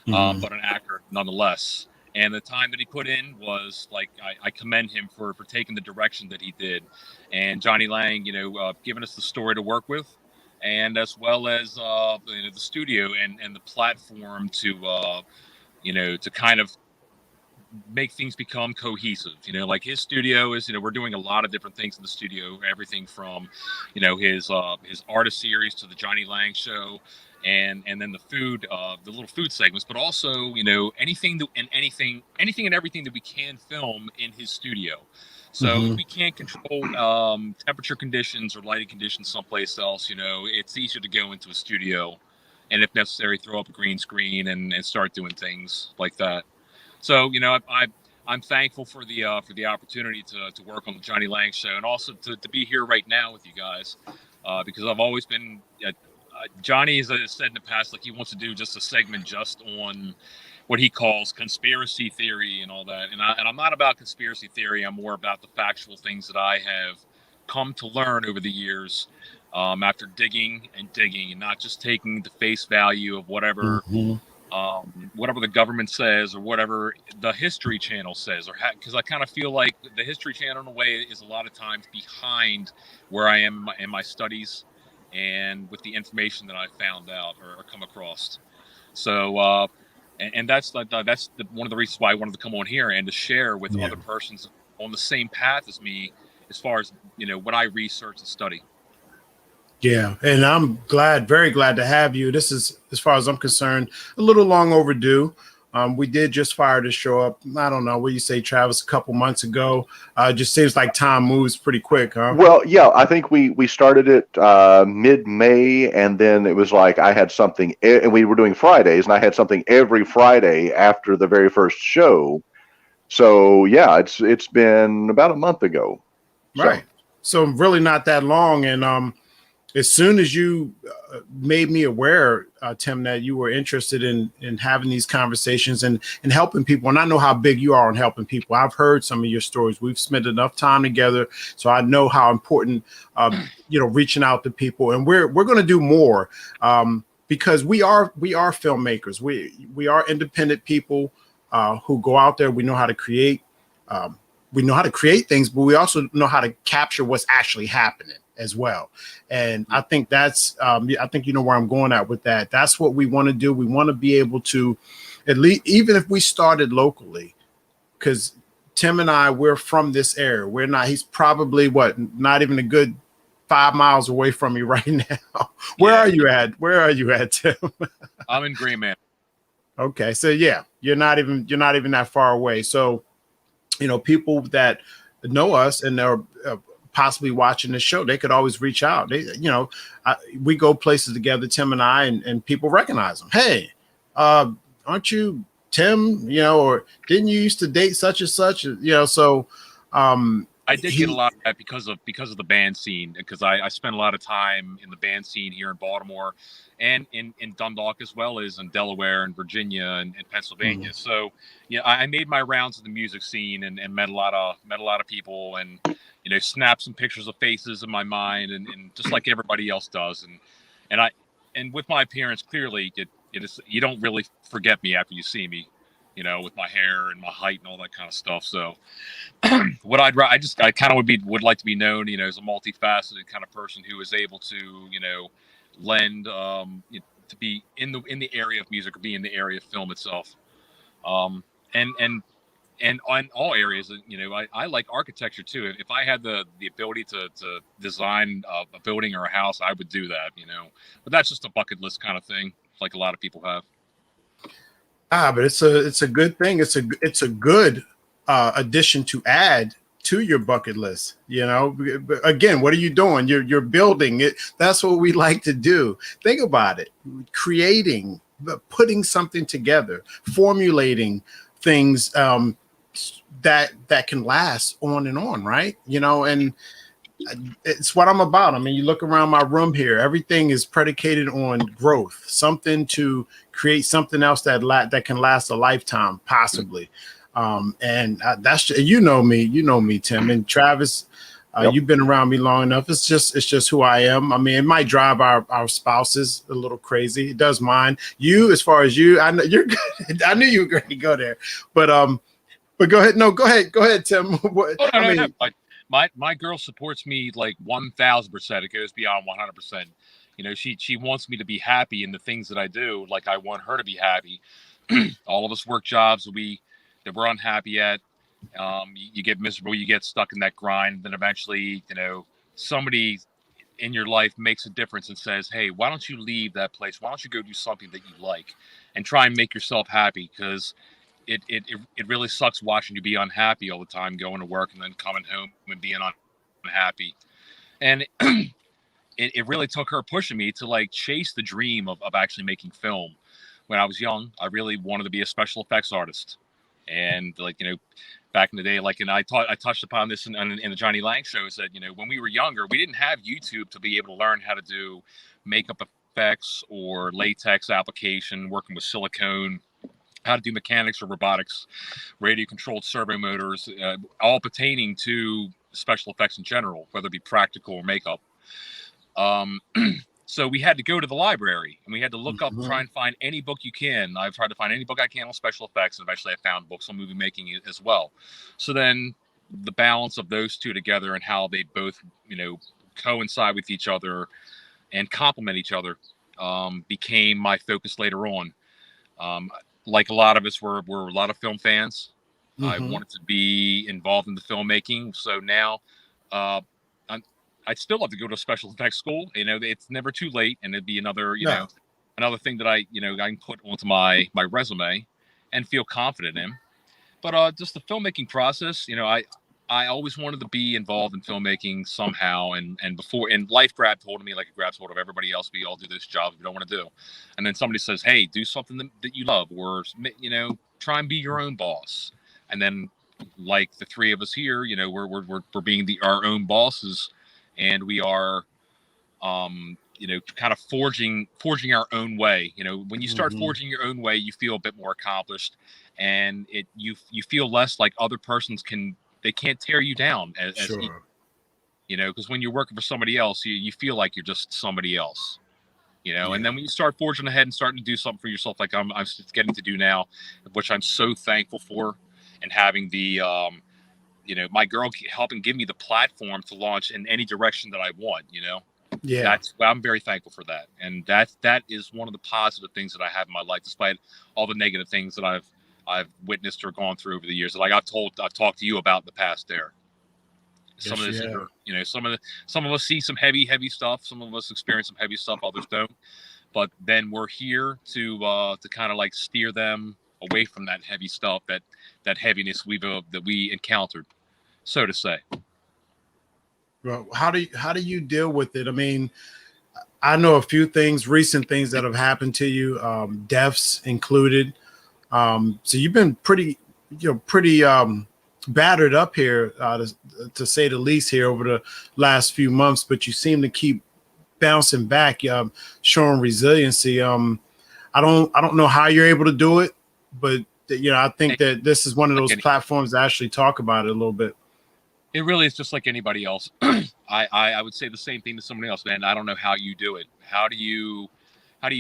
but an actor nonetheless. And the time that he put in was like, I commend him for taking the direction that he did. And Johnny Lang, giving us the story to work with, and as well as the studio and the platform to kind of make things become cohesive. Like his studio is, we're doing a lot of different things in the studio, everything from, his artist series to the Johnny Lang show, and then the little food segments, but also, anything and everything that we can film in his studio. So if we can't control temperature conditions or lighting conditions someplace else, it's easier to go into a studio, and if necessary, throw up a green screen and start doing things like that. So I'm thankful for the opportunity to work on the Johnny Lang show, and also to be here right now with you guys, because I've always been Johnny has said in the past, like, he wants to do just a segment just on what he calls conspiracy theory and all that, and I'm not about conspiracy theory. I'm more about the factual things that I have come to learn over the years, after digging and not just taking the face value of whatever the government says or whatever the History Channel says, because I kind of feel like the History Channel in a way is a lot of times behind where I am in my studies and with the information that I found out or come across. So and that's one of the reasons why I wanted to come on here and to share with other persons on the same path as me as far as what I research and study. Yeah, and I'm very glad to have you. This is, as far as I'm concerned, a little long overdue. We did just fire this show up. I don't know what you say, Travis, a couple months ago. Just seems like time moves pretty quick, huh? Well, yeah, I think we started it mid-May, and then it was like I had something, and we were doing Fridays, and I had something every Friday after the very first show. So yeah, it's been about a month ago. Right. So really not that long, and as soon as you made me aware, Tim, that you were interested in having these conversations and helping people, and I know how big you are on helping people. I've heard some of your stories. We've spent enough time together, so I know how important reaching out to people, and we're going to do more because we are filmmakers. We are independent people who go out there. We know how to create. We know how to create things, but we also know how to capture what's actually happening as well. And I think that's, I think you know where I'm going at with that. That's what we want to do. We want to be able to, at least, even if we started locally, because Tim and I, we're from this area. He's probably not even a good 5 miles away from me right now. Where are you at, Tim? I'm in Green Man. Okay. So yeah, you're not even that far away. So, people that know us and they're possibly watching the show, they could always reach out. We go places together, Tim and I, and people recognize them. Hey, aren't you Tim? Or didn't you used to date such and such? So I did get a lot of that because of the band scene, because I spent a lot of time in the band scene here in Baltimore and in Dundalk, as well as in Delaware and Virginia and Pennsylvania. So yeah, I made my rounds in the music scene and met a lot of people, and snapped some pictures of faces in my mind, and just like everybody else does, and with my appearance, clearly it is, you don't really forget me after you see me, with my hair and my height and all that kind of stuff. So what I kind of would like to be known, as a multifaceted kind of person who is able to, lend to be in the area of music, or be in the area of film itself, and on all areas. I like architecture too. If I had the ability to design a building or a house, I would do that. But that's just a bucket list kind of thing, like a lot of people have. But it's a good thing. It's a good addition to add to your bucket list. Again, what are you doing? You're building it. That's what we like to do. Think about it. Creating, putting something together, formulating things that can last on and on, right? And it's what I'm about. I mean, you look around my room here, everything is predicated on growth, something to create something else that can last a lifetime, possibly. And that's, you know me, Tim, and Travis. You've been around me long enough. It's just who I am. I mean, it might drive our spouses a little crazy. It does mine. You, as far as you, I know you're good. I knew you were going to go there, but go ahead. No, go ahead, Tim. No. My girl supports me like 1,000%. It goes beyond 100%. She wants me to be happy in the things that I do. Like, I want her to be happy. All of us work jobs. We that we're unhappy at. You get miserable, you get stuck in that grind. Then eventually, somebody in your life makes a difference and says, "Hey, why don't you leave that place? Why don't you go do something that you like and try and make yourself happy?" Because it really sucks watching you be unhappy all the time, going to work and then coming home and being unhappy. And it really took her pushing me to like chase the dream of actually making film. When I was young, I really wanted to be a special effects artist. And back in the day, like, and I touched upon this in the Johnny Lang show, is that, when we were younger, we didn't have YouTube to be able to learn how to do makeup effects or latex application, working with silicone, how to do mechanics or robotics, radio controlled servo motors, all pertaining to special effects in general, whether it be practical or makeup. So we had to go to the library and we had to look up, try and find any book you can. I've tried to find any book I can on special effects, and eventually I found books on movie making as well. So then the balance of those two together and how they both, coincide with each other and complement each other, became my focus later on. Like a lot of us were a lot of film fans. I wanted to be involved in the filmmaking. So now, I'd still love to go to a special effects school. It's never too late, and it'd be another, another thing that I can put onto my resume and feel confident in. But just the filmmaking process, I always wanted to be involved in filmmaking somehow. And life grabbed hold of me like it grabs hold of everybody else. We all do this job we don't want to do. And then somebody says, "Hey, do something that you love, or, try and be your own boss." And then, like the three of us here, we're being our own bosses, and we are, kind of forging our own way. When you start forging your own way, you feel a bit more accomplished, and you feel less like other persons can't tear you down as Sure. because when you're working for somebody else, you feel like you're just somebody else. Yeah. And then when you start forging ahead and starting to do something for yourself, like I'm getting to do now, which I'm so thankful for, and having the my girl helping give me the platform to launch in any direction that I want. Yeah. I'm very thankful for that, and that is one of the positive things that I have in my life, despite all the negative things that I've witnessed or gone through over the years. Like I've talked to you about in the past. There, some of this, some of us see some heavy stuff. Some of us experience some heavy stuff. Others don't. But then we're here to kind of like steer them away from that heavy stuff, that heaviness that we encountered, so to say. Well, how do you deal with it? I mean, I know a few things, recent things that have happened to you, deaths included. So you've been pretty battered up here, to say the least, here over the last few months. But you seem to keep bouncing back, showing resiliency. I don't know how you're able to do it, but I think that this is one of those platforms that actually talk about it a little bit. It really is just like anybody else. I would say the same thing to somebody else, man. I don't know how you do it. How do you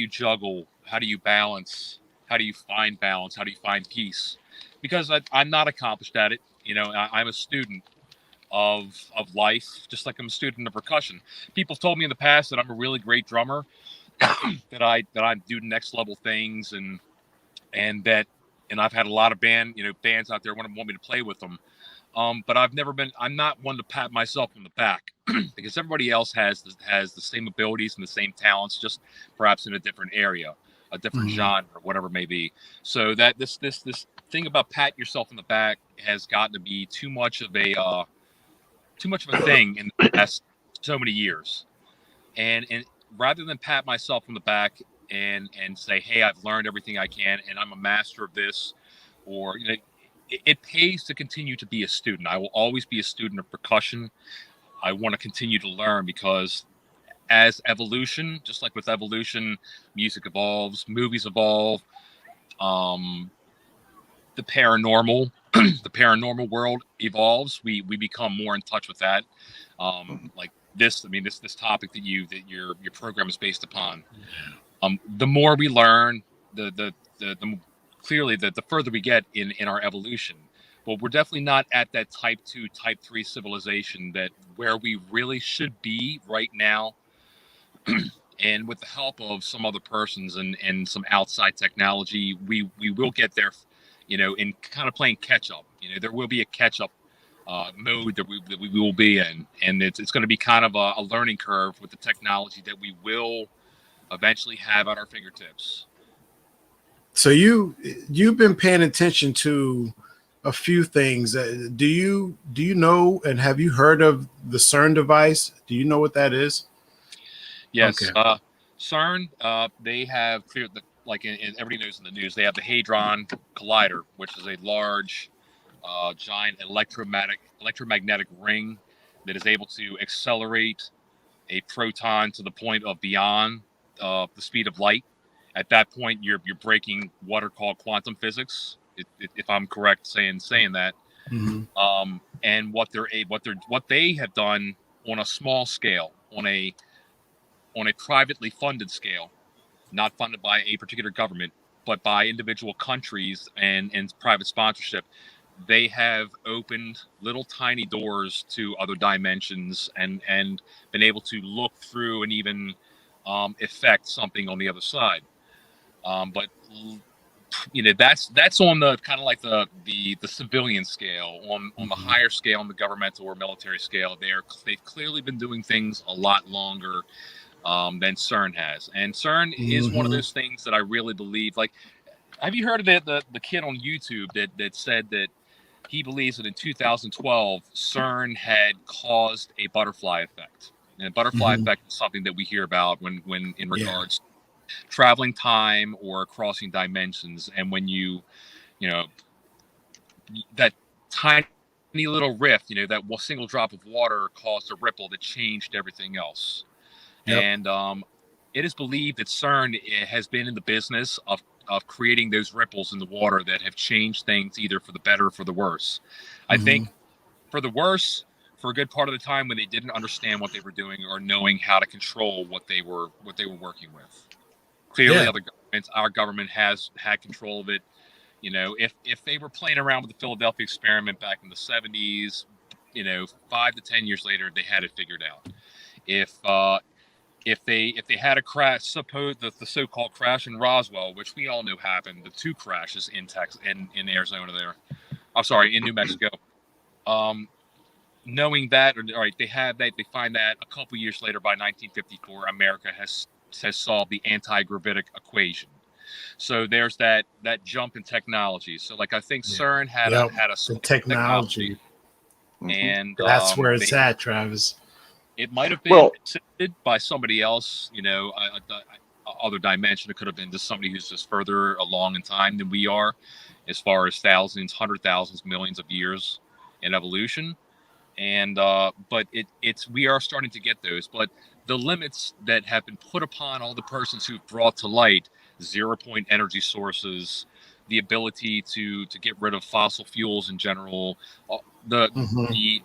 juggle? How do you balance? How do you find balance? How do you find peace? Because I'm not accomplished at it. I'm a student of life, just like I'm a student of percussion. People told me in the past that I'm a really great drummer, that I do next level things, and I've had a lot of bands out there want me to play with them. But I'm not one to pat myself on the back, because everybody else has the same abilities and the same talents, just perhaps in a different area, a different genre, whatever it may be. So that this thing about patting yourself on the back has gotten to be too much of a thing in the past so many years. And rather than pat myself on the back and say, "Hey, I've learned everything I can and I'm a master of this," or it pays to continue to be a student. I will always be a student of percussion. I want to continue to learn, because as evolution, just like with evolution, music evolves, movies evolve, the paranormal the paranormal world evolves. We become more in touch with that. Like this, I mean, this topic that your program is based upon. The more we learn, the clearly the further we get in our evolution. Well, we're definitely not at that type 2, type 3 civilization where we really should be right now. And with the help of some other persons and some outside technology, we will get there, in kind of playing catch up. There will be a catch up mode that we will be in, and it's going to be kind of a learning curve with the technology that we will eventually have at our fingertips. So you've been paying attention to a few things. Do you know, and have you heard of the CERN device? Do you know what that is? Yes. Okay. CERN, they have cleared and everybody knows in the news, they have the Hadron Collider, which is a large, giant electromagnetic ring that is able to accelerate a proton to the point of beyond the speed of light. At that point, you're breaking what are called quantum physics, if I'm correct saying that. Mm-hmm. And what they have done on a small scale, on a privately funded scale, not funded by a particular government, but by individual countries and private sponsorship, they have opened little tiny doors to other dimensions and been able to look through and even affect something on the other side. But that's on the kind of like the civilian scale. On the higher scale, on the governmental or military scale, they've clearly been doing things a lot longer than CERN has. And CERN is one of those things that I really believe. Like, have you heard of the kid on YouTube that said that he believes that in 2012 CERN had caused a butterfly effect? And a butterfly effect is something that we hear about when in regards to traveling time or crossing dimensions, and when that tiny little rift, that single drop of water caused a ripple that changed everything else. Yep. And it is believed that CERN has been in the business of creating those ripples in the water that have changed things either for the better or for the worse. I think for the worse, for a good part of the time, when they didn't understand what they were doing or knowing how to control what they were working with. Clearly, other governments, our government has had control of it. If they were playing around with the Philadelphia experiment back in the 70s, 5 to 10 years later, they had it figured out. If they had a crash, suppose the so-called crash in Roswell, which we all know happened, the 2 crashes in Texas, in Arizona there. I'm sorry, in New Mexico. Knowing that, all right, they find that a couple years later, by 1954, America has solved the anti-gravitic equation. So there's that jump in technology. So like I think CERN had a the technology. And that's where it's at, Travis. It might have been assisted by somebody else, other dimension. It could have been just somebody who's just further along in time than we are, as far as thousands, 100,000s, millions of years in evolution. And but we are starting to get those. But the limits that have been put upon all the persons who've brought to light 0-point energy sources, the ability to get rid of fossil fuels in general, the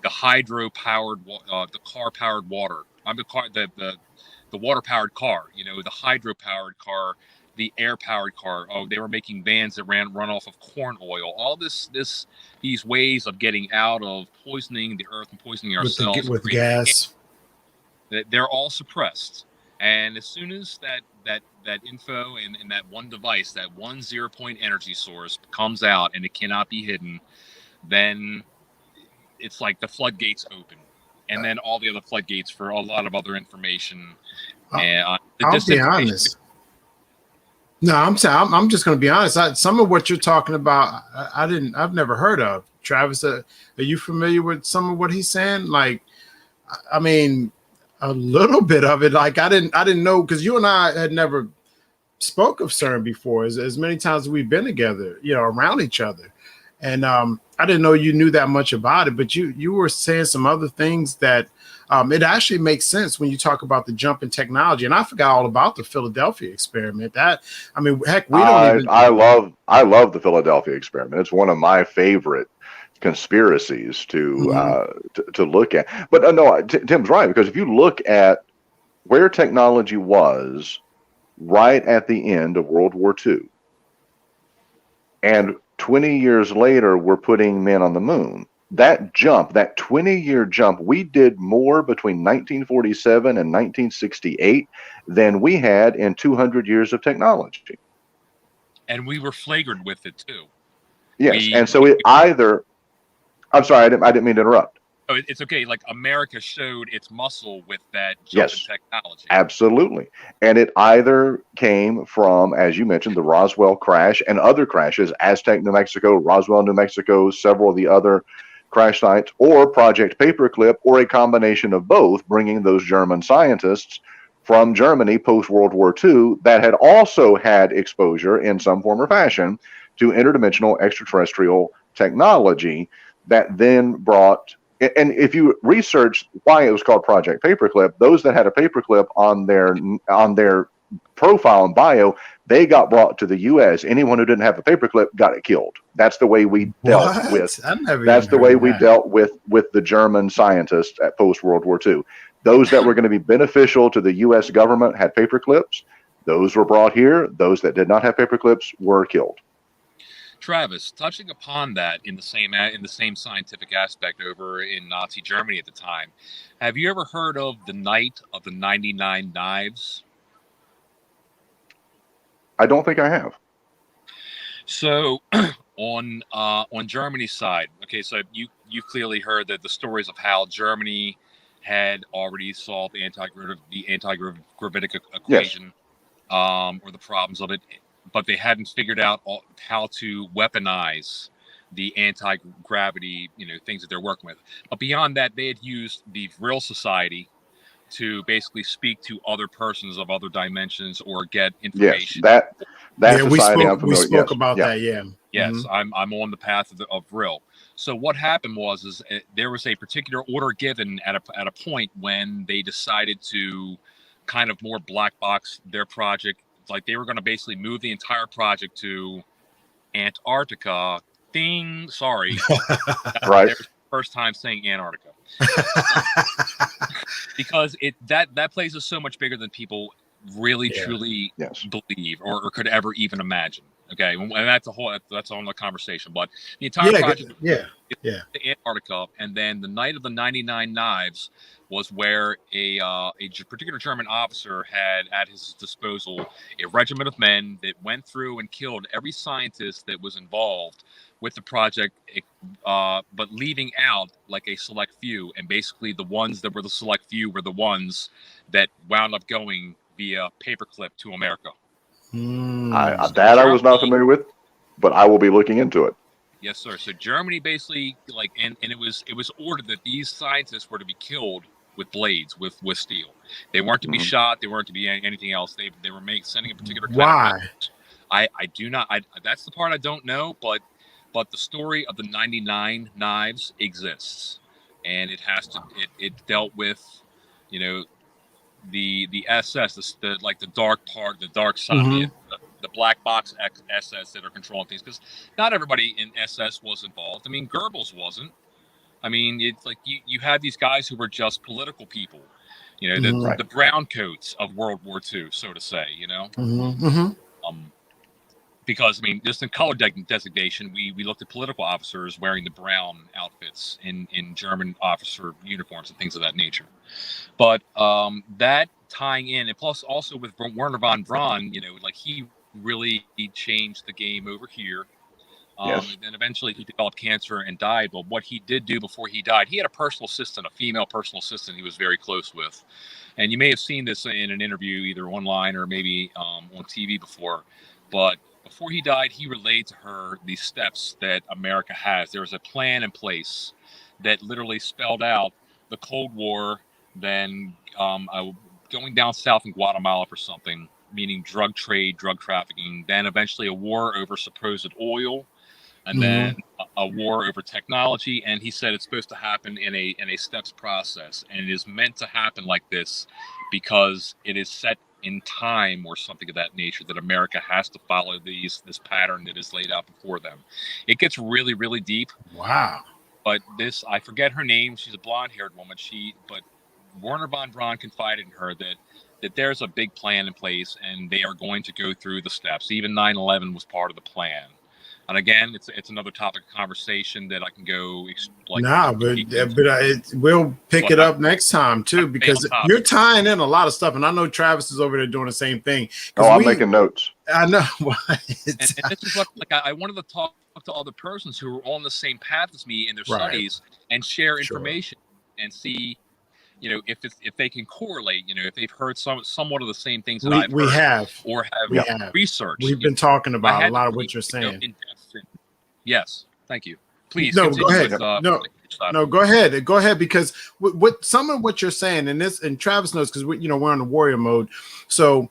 hydro powered, the car powered water. The water powered car. The hydro powered car, the air powered car. Oh, they were making vans that run off of corn oil. All these ways of getting out of poisoning the earth and poisoning ourselves with gas. They're all suppressed. And as soon as that info and that one device, that one 0-point energy source comes out and it cannot be hidden, then it's like the floodgates open. And then all the other floodgates for a lot of other information. I'll be honest. No, I'm just going to be honest. Some of what you're talking about, I've never heard of. Travis, are you familiar with some of what he's saying? Like, I mean, a little bit of it. Like I didn't know, because you and I had never spoke of CERN before, as many times as we've been together, around each other. And I didn't know you knew that much about it, but you were saying some other things that it actually makes sense when you talk about the jump in technology. And I forgot all about the Philadelphia experiment. Heck, we don't even. I love the Philadelphia experiment. It's one of my favorite conspiracies to look at. But no, Tim's right, because if you look at where technology was right at the end of World War II, and 20 years later we're putting men on the moon, that 20-year jump, we did more between 1947 and 1968 than we had in 200 years of technology. And we were flagrant with it too. Yes, and so it either. I'm sorry, I didn't mean to interrupt. Oh, it's okay. Like America showed its muscle with that jump in technology. Absolutely. And it either came from, as you mentioned, the Roswell crash and other crashes, Aztec, New Mexico, Roswell, New Mexico, several of the other crash sites, or Project Paperclip, or a combination of both, bringing those German scientists from Germany post World War II that had also had exposure in some form or fashion to interdimensional extraterrestrial technology that then brought. And if you research why it was called Project Paperclip, those that had a paperclip on their profile and bio, they got brought to the U.S. Anyone who didn't have a paperclip got it killed. That's the way we dealt with. That's the way we dealt with the German scientists at post World War II. Those that were going to be beneficial to the U.S. government had paperclips. Those were brought here. Those that did not have paperclips were killed. Travis, touching upon that in the same scientific aspect over in Nazi Germany at the time, have you ever heard of the Night of the 99 Knives? I don't think I have. So on Germany's side, okay, so you've clearly heard that the stories of how Germany had already solved the anti-gravitic equation, or the problems of it, but they hadn't figured out how to weaponize the anti-gravity, things that they're working with. But beyond that, they had used the Vril Society to basically speak to other persons of other dimensions or get information. Yes, that society I'm familiar. We spoke about that. Yeah. Yes, mm-hmm. I'm on the path of Vril. So what happened was there was a particular order given at a point when they decided to kind of more black box their project. Like they were going to basically move the entire project to Antarctica. Sorry. Right. First time saying Antarctica. Because that place is so much bigger than people really truly believe or could ever even imagine. Okay, and that's a whole conversation. But the entire project, the Antarctica, and then the Night of the 99 Knives was where a particular German officer had at his disposal a regiment of men that went through and killed every scientist that was involved with the project, but leaving out like a select few. And basically the ones that were the select few were the ones that wound up going via paperclip to America. I was not familiar with, but I will be looking into it. Yes, sir. So Germany basically and it was ordered that these scientists were to be killed with blades, with steel. They weren't to be shot. They weren't to be anything else. They were sending a particular kind of message. I do not. That's the part I don't know. But the story of the 99 Knives exists, and it has to. It dealt with, the SS, the dark part, the dark side, the black box SS that are controlling things. Because not everybody in SS was involved. I mean, Goebbels wasn't. I mean, it's like you had these guys who were just political people, the brown coats of World War II, so to say, because, I mean, just in color designation, we looked at political officers wearing the brown outfits in German officer uniforms and things of that nature. But that tying in, and plus also with Werner von Braun, he really changed the game over here. And then eventually he developed cancer and died. But what he did do before he died, he had a personal assistant, a female personal assistant he was very close with. And you may have seen this in an interview, either online or maybe on TV before. But before he died, he relayed to her the steps that America has. There was a plan in place that literally spelled out the Cold War, then going down south in Guatemala for something, meaning drug trade, drug trafficking, then eventually a war over supposed oil, and then a war over technology. And he said it's supposed to happen in a steps process, and it is meant to happen like this because it is set in time or something of that nature, that America has to follow this pattern that is laid out before them. It gets really, really deep. Wow. But I forget her name. She's a blonde-haired woman. But Werner von Braun confided in her that there's a big plan in place, and they are going to go through the steps. Even 9/11 was part of the plan. And again, it's another topic of conversation that I can go we'll pick it up next time too, I'm because you're tying in a lot of stuff, and I know Travis is over there doing the same thing. Oh, I'm making notes. I know. and this is what I wanted to talk to other persons who are on the same path as me in their studies and share information and see, if they can correlate, if they've heard somewhat of the same things that I've heard or have researched. We've been talking about a lot of what you're saying. Yes, thank you. Please. No, go ahead. No, go ahead. Go ahead, because what some of what you're saying, and Travis knows, because we're on the warrior mode, so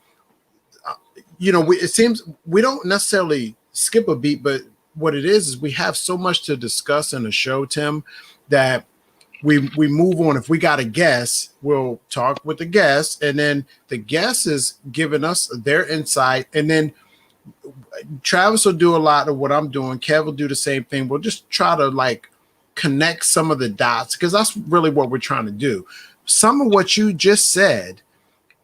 it seems we don't necessarily skip a beat, but what it is we have so much to discuss in the show, Tim, that we move on. If we got a guest, we'll talk with the guest, and then the guest is giving us their insight, and then Travis will do a lot of what I'm doing. Kev will do the same thing. We'll just try to connect some of the dots, because that's really what we're trying to do. Some of what you just said,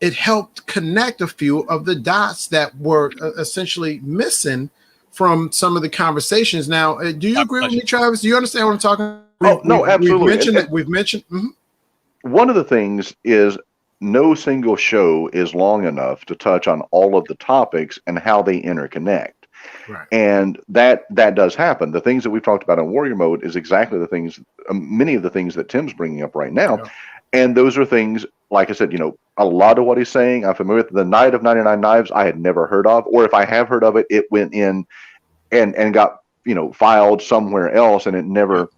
it helped connect a few of the dots that were essentially missing from some of the conversations. Now, do you agree with me, Travis? Do you understand what I'm talking about? No, absolutely. We've mentioned. One of the things is no single show is long enough to touch on all of the topics and how they interconnect. Right. And that does happen. The things that we've talked about in Warrior Mode is exactly the things, many of the things that Tim's bringing up right now. Yeah. And those are things, like I said, a lot of what he's saying, I'm familiar with. The Night of 99 Knives, I had never heard of, or if I have heard of it, it went in and got, filed somewhere else, and it never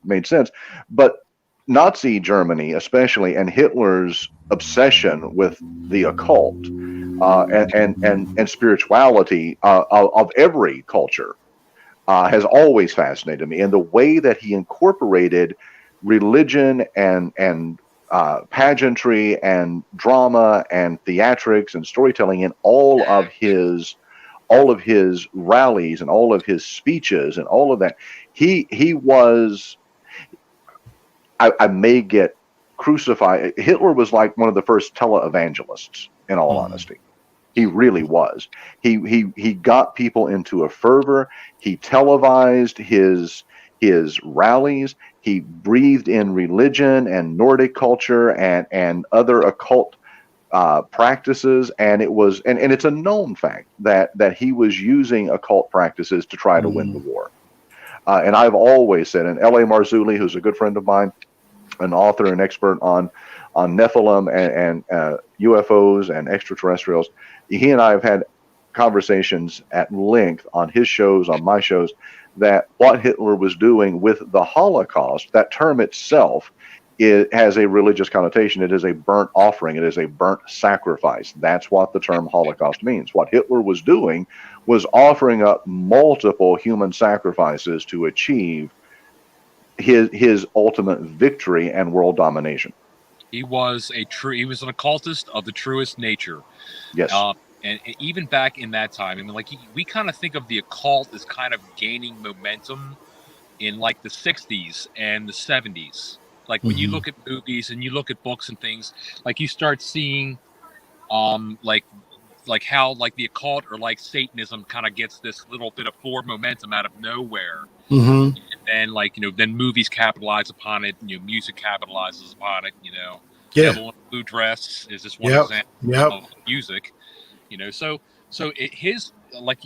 made sense. But Nazi Germany, especially, and Hitler's obsession with the occult and spirituality of every culture has always fascinated me. And the way that he incorporated religion and pageantry and drama and theatrics and storytelling in all of his rallies and all of his speeches and all of that, he was. I may get crucified. Hitler was like one of the first televangelists, in all honesty. He really was. He got people into a fervor. He televised his rallies. He breathed in religion and Nordic culture and other occult practices, and it was and it's a known fact that he was using occult practices to try to win the war. And I've always said, and L.A. Marzulli, who's a good friend of mine, an author and expert on Nephilim and UFOs and extraterrestrials, he and I have had conversations at length on his shows, on my shows, that what Hitler was doing with the Holocaust, that term itself, it has a religious connotation. It is a burnt offering. It is a burnt sacrifice. That's what the term Holocaust means. What Hitler was doing was offering up multiple human sacrifices to achieve his ultimate victory and world domination. He was an occultist of the truest nature. Yes. And even back in that time, we kind of think of the occult as kind of gaining momentum in the 60s and the 70s. When you look at movies and you look at books and things, you start seeing how the occult or Satanism kind of gets this little bit of forward momentum out of nowhere. And then then movies capitalize upon it, music capitalizes upon it, Devil in a Blue Dress is just one example of music, so like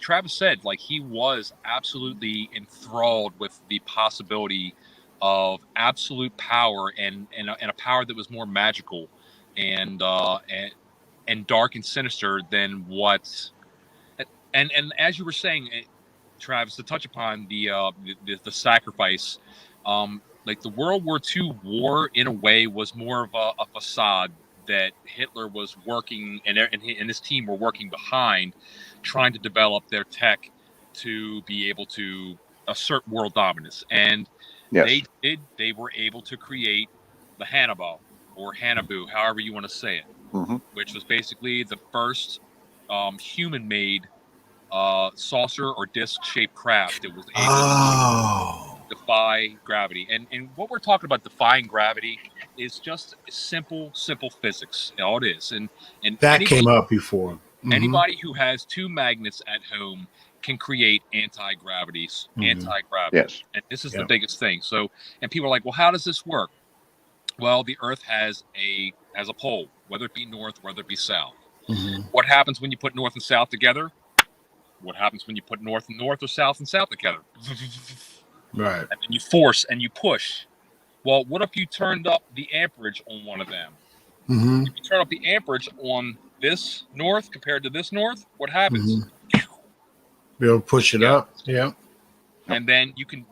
Travis said, he was absolutely enthralled with the possibility of absolute power and a power that was more magical and dark and sinister than what. And as you were saying, Travis, to touch upon the sacrifice, the World War II war in a way was more of a facade that Hitler was working and his team were working behind, trying to develop their tech to be able to assert world dominance. And they were able to create the Hannibal or Hanabu, however you want to say it, which was basically the first human-made saucer or disc-shaped craft that was able to defy gravity. And what we're talking about defying gravity is just simple physics. All it is. And that came up before. Anybody who has two magnets at home can create anti-gravity. Yes. And this is the Yep. biggest thing. So, and people are like, well, how does this work? Well, the Earth has a pole, whether it be north, whether it be south. What happens when you put north and south together? What happens when you put north or south and south together? Right. And then you force and you push. Well, what if you turned up the amperage on one of them? If you turn up the amperage on this north compared to this north, what happens? Be able to push it up. Yeah. And then you can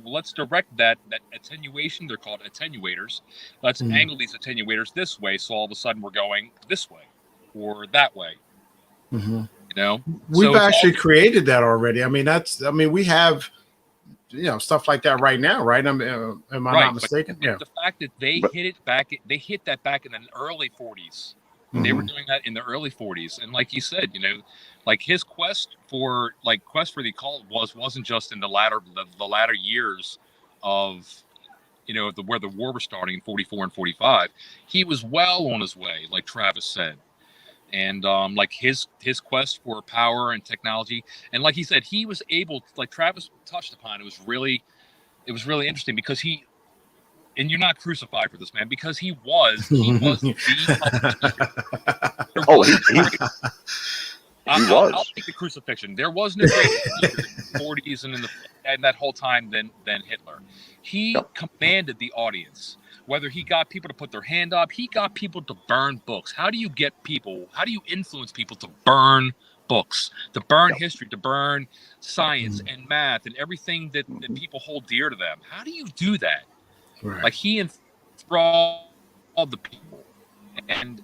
let's direct that attenuation. They're called attenuators. Let's angle these attenuators this way, so all of a sudden we're going this way or that way. You know, we've actually created that already. I mean, we have, stuff like that right now, right? Am I not mistaken? Yeah. The fact that they hit that back in the early 40s. They were doing that in the early 40s, and like you said, like his quest for the occult wasn't just in the latter years of, where the war was starting in 44 and 45. He was well on his way, like Travis said, and like his quest for power and technology, and like he said, he was able, like Travis touched upon, it was really interesting because he. And you're not crucified for this, man, because he was the I'll take the crucifixion. There was no greater leader in the 40s and that whole time than Hitler. He commanded the audience. Whether he got people to put their hand up, he got people to burn books. How do you influence people to burn books, to burn history, to burn science and math and everything that people hold dear to them? How do you do that? Right. Like he enthralled the people, and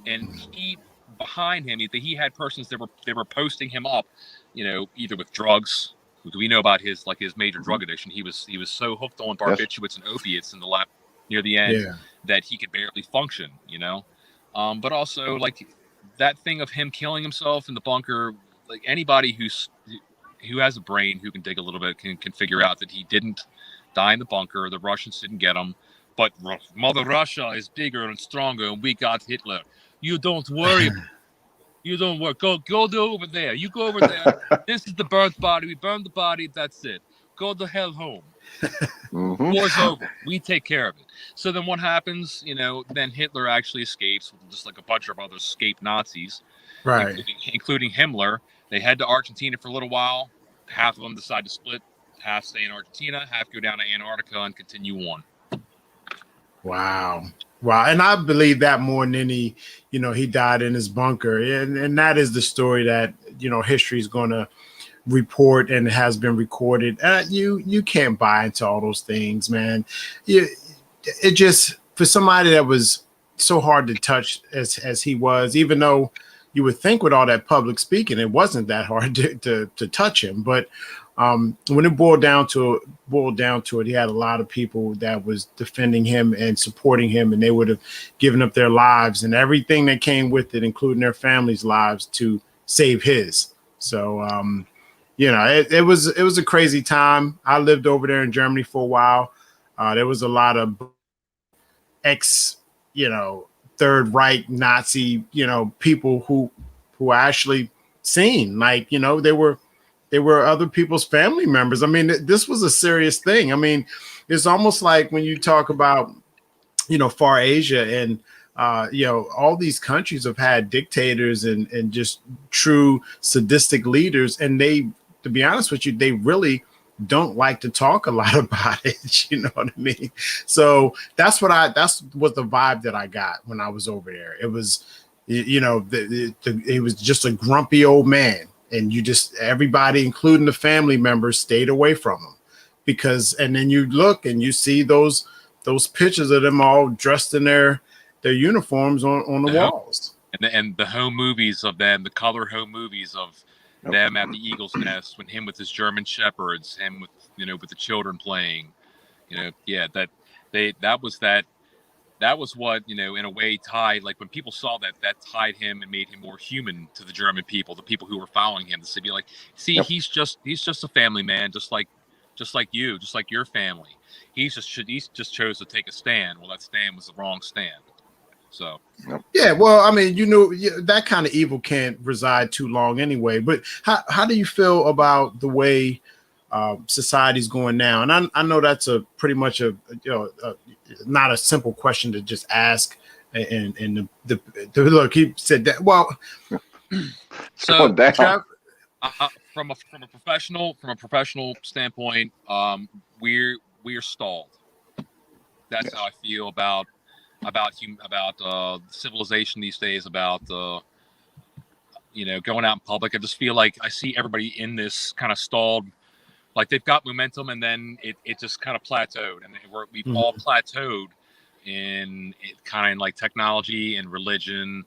he behind him, he had persons that were posting him up, either with drugs. We know about his major drug addiction. He was so hooked on barbiturates and opiates in the last near the end that he could barely function. But also like that thing of him killing himself in the bunker. Like anybody who has a brain, who can dig a little bit, can figure out that he didn't die in the bunker. The Russians didn't get him. But Mother Russia is bigger and stronger, and we got Hitler. You don't worry. You don't worry. Go over there. You go over there. This is the burnt body. We burned the body. That's it. Go the hell home. War's over. We take care of it. So then what happens? Then Hitler actually escapes, just like a bunch of other escaped Nazis, right, including Himmler. They head to Argentina for a little while. Half of them decide to split. Half stay in Argentina. Half go down to Antarctica and continue on. Wow. And I believe that more than any, he died in his bunker. And that is the story that, history is going to report and has been recorded. You can't buy into all those things, man. It just, for somebody that was so hard to touch as he was, even though you would think with all that public speaking, it wasn't that hard to touch him. But when it boiled down to it, he had a lot of people that was defending him and supporting him, and they would have given up their lives and everything that came with it, including their families' lives, to save his. So, it was a crazy time. I lived over there in Germany for a while. There was a lot of Third Reich Nazi, people who actually seen, like, they were other people's family members. I mean, this was a serious thing. I mean, it's almost like when you talk about, Far Asia and, all these countries have had dictators and just true sadistic leaders. And they, to be honest with you, they really don't like to talk a lot about it. You know what I mean? So that's what the vibe that I got when I was over there. It was, it was just a grumpy old man. And everybody, including the family members, stayed away from him and then you look and you see those pictures of them all dressed in their uniforms on the walls. And the home movies of them, the color home movies of them at the Eagle's Nest, when him with his German shepherds, him with, with the children playing, that was what, in a way tied, like when people saw that tied him and made him more human to the German people, the people who were following him, to be like, see, he's just a family man, just like you, just like your family. He just chose to take a stand. Well, that stand was the wrong stand. So yeah, well, I mean, that kind of evil can't reside too long anyway. But how do you feel about the way society's going now? And I know that's a pretty much not a simple question to just ask. And the look, he said that. Well, so down. from a professional standpoint, we're stalled. That's Yes. how I feel about civilization these days. About going out in public. I just feel like I see everybody in this kind of stalled. Like they've got momentum, and then it just kind of plateaued, and we've all plateaued in kind of like technology and religion.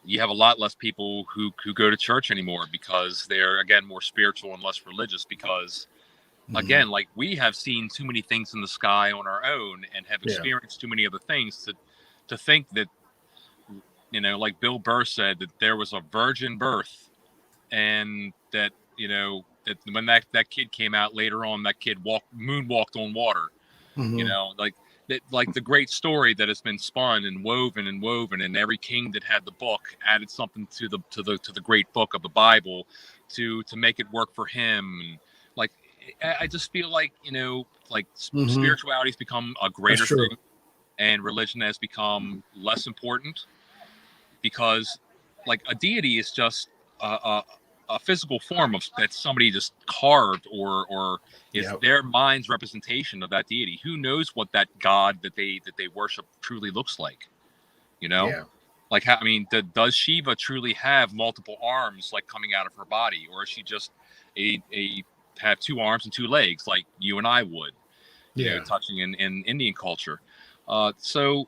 You have a lot less people who go to church anymore because they're, again, more spiritual and less religious because, again, like we have seen too many things in the sky on our own and have experienced too many other things to think that, like Bill Burr said, that there was a virgin birth, and that, that when that kid came out later on, that kid moonwalked on water, like that, like the great story that has been spun and woven, and every king that had the book added something to the great book of the Bible to make it work for him. And like, I just feel like, like spirituality has become a greater thing, and religion has become less important, because like a deity is just a physical form of that somebody just carved or is their mind's representation of that deity. Who knows what that god that they worship truly looks like? Like how, I mean, does Shiva truly have multiple arms like coming out of her body, or is she just have 2 arms and 2 legs like you and I would, touching in Indian culture? So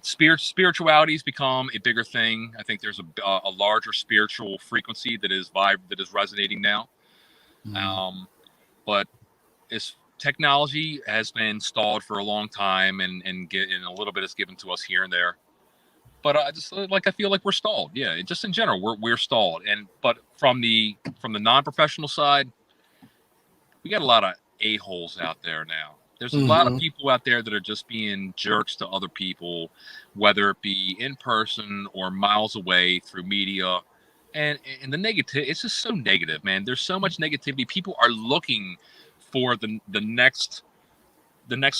spirituality has become a bigger thing. I think there's a larger spiritual frequency that is resonating now. But technology has been stalled for a long time, and a little bit is given to us here and there. But I feel like we're stalled. Yeah, just in general, we're stalled. But from the non-professional side, we got a lot of a-holes out there now. There's a lot of people out there that are just being jerks to other people, whether it be in person or miles away through media. And the negative, it's just so negative, man. There's so much negativity. People are looking for the next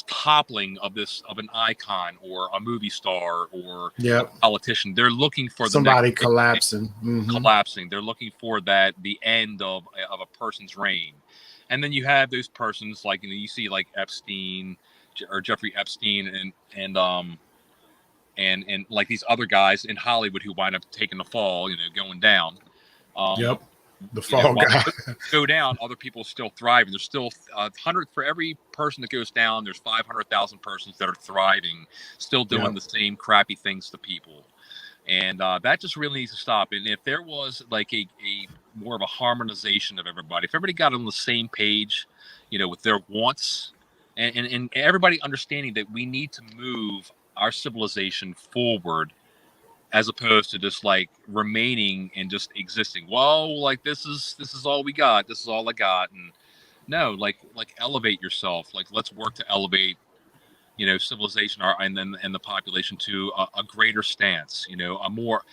toppling of an icon or a movie star or a politician. They're looking for somebody collapsing. They're looking for the end of a person's reign. And then you have those persons like, you see like Epstein or Jeffrey Epstein and like these other guys in Hollywood who wind up taking the fall, going down. The fall guy. Go down, other people still thriving. There's still 100 for every person that goes down. There's 500,000 persons that are thriving, still doing the same crappy things to people. And that just really needs to stop. And if there was like a more of a harmonization of everybody, if everybody got on the same page, with their wants, and everybody understanding that we need to move our civilization forward, as opposed to just like remaining and just existing. Well, like this is all we got. This is all I got. And no, like elevate yourself. Like let's work to elevate, civilization and the population to a greater stance. A more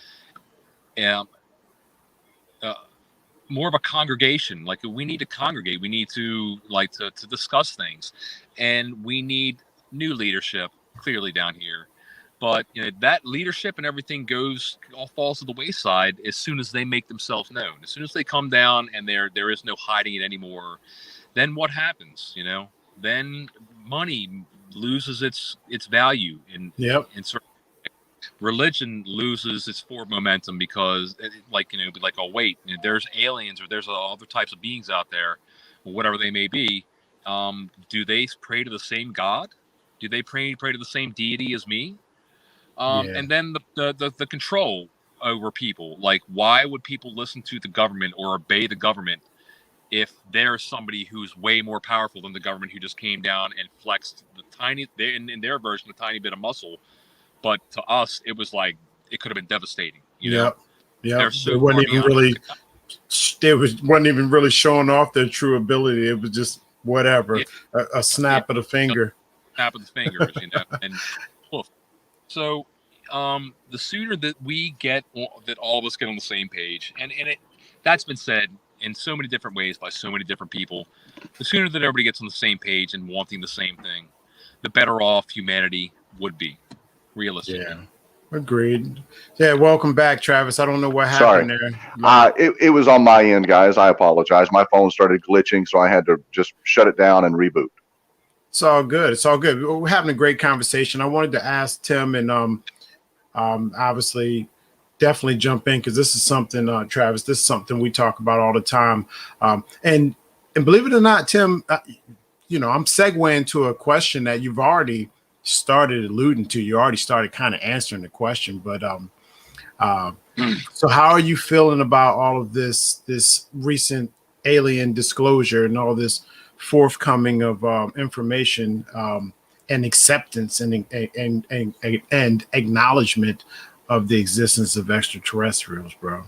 more of a congregation. Like we need to congregate. We need to to discuss things, and we need new leadership clearly down here. But that leadership and everything all falls to the wayside as soon as they make themselves known. As soon as they come down and there is no hiding it anymore, then what happens? Then money loses its value in certain. Religion loses its forward momentum because, oh wait, there's aliens or there's other types of beings out there, whatever they may be. Do they pray to the same God? Do they pray to the same deity as me? And then the control over people. Like, why would people listen to the government or obey the government if there's somebody who's way more powerful than the government, who just came down and flexed in their version, a tiny bit of muscle? But to us, it was like it could have been devastating. They're so they wasn't even really showing off their true ability. It was just whatever, a snap of the finger. Snap of the fingers, and poof. So the sooner that we get that all of us get on the same page, and that's been said in so many different ways by so many different people, the sooner that everybody gets on the same page and wanting the same thing, the better off humanity would be, realistically. Yeah. Agreed. Yeah, welcome back, Travis. I don't know what Sorry. happened there. It was on my end, guys. I apologize. My phone started glitching, so I had to just shut it down and reboot. It's all good. It's all good. We're having a great conversation. I wanted to ask Tim and obviously definitely jump in because this is something, Travis, this is something we talk about all the time. And believe it or not, Tim, I'm segueing to a question that you've already started alluding to. You already started kind of answering the question, but so how are you feeling about all of this recent alien disclosure and all this forthcoming of information and acceptance and acknowledgement of the existence of extraterrestrials, bro?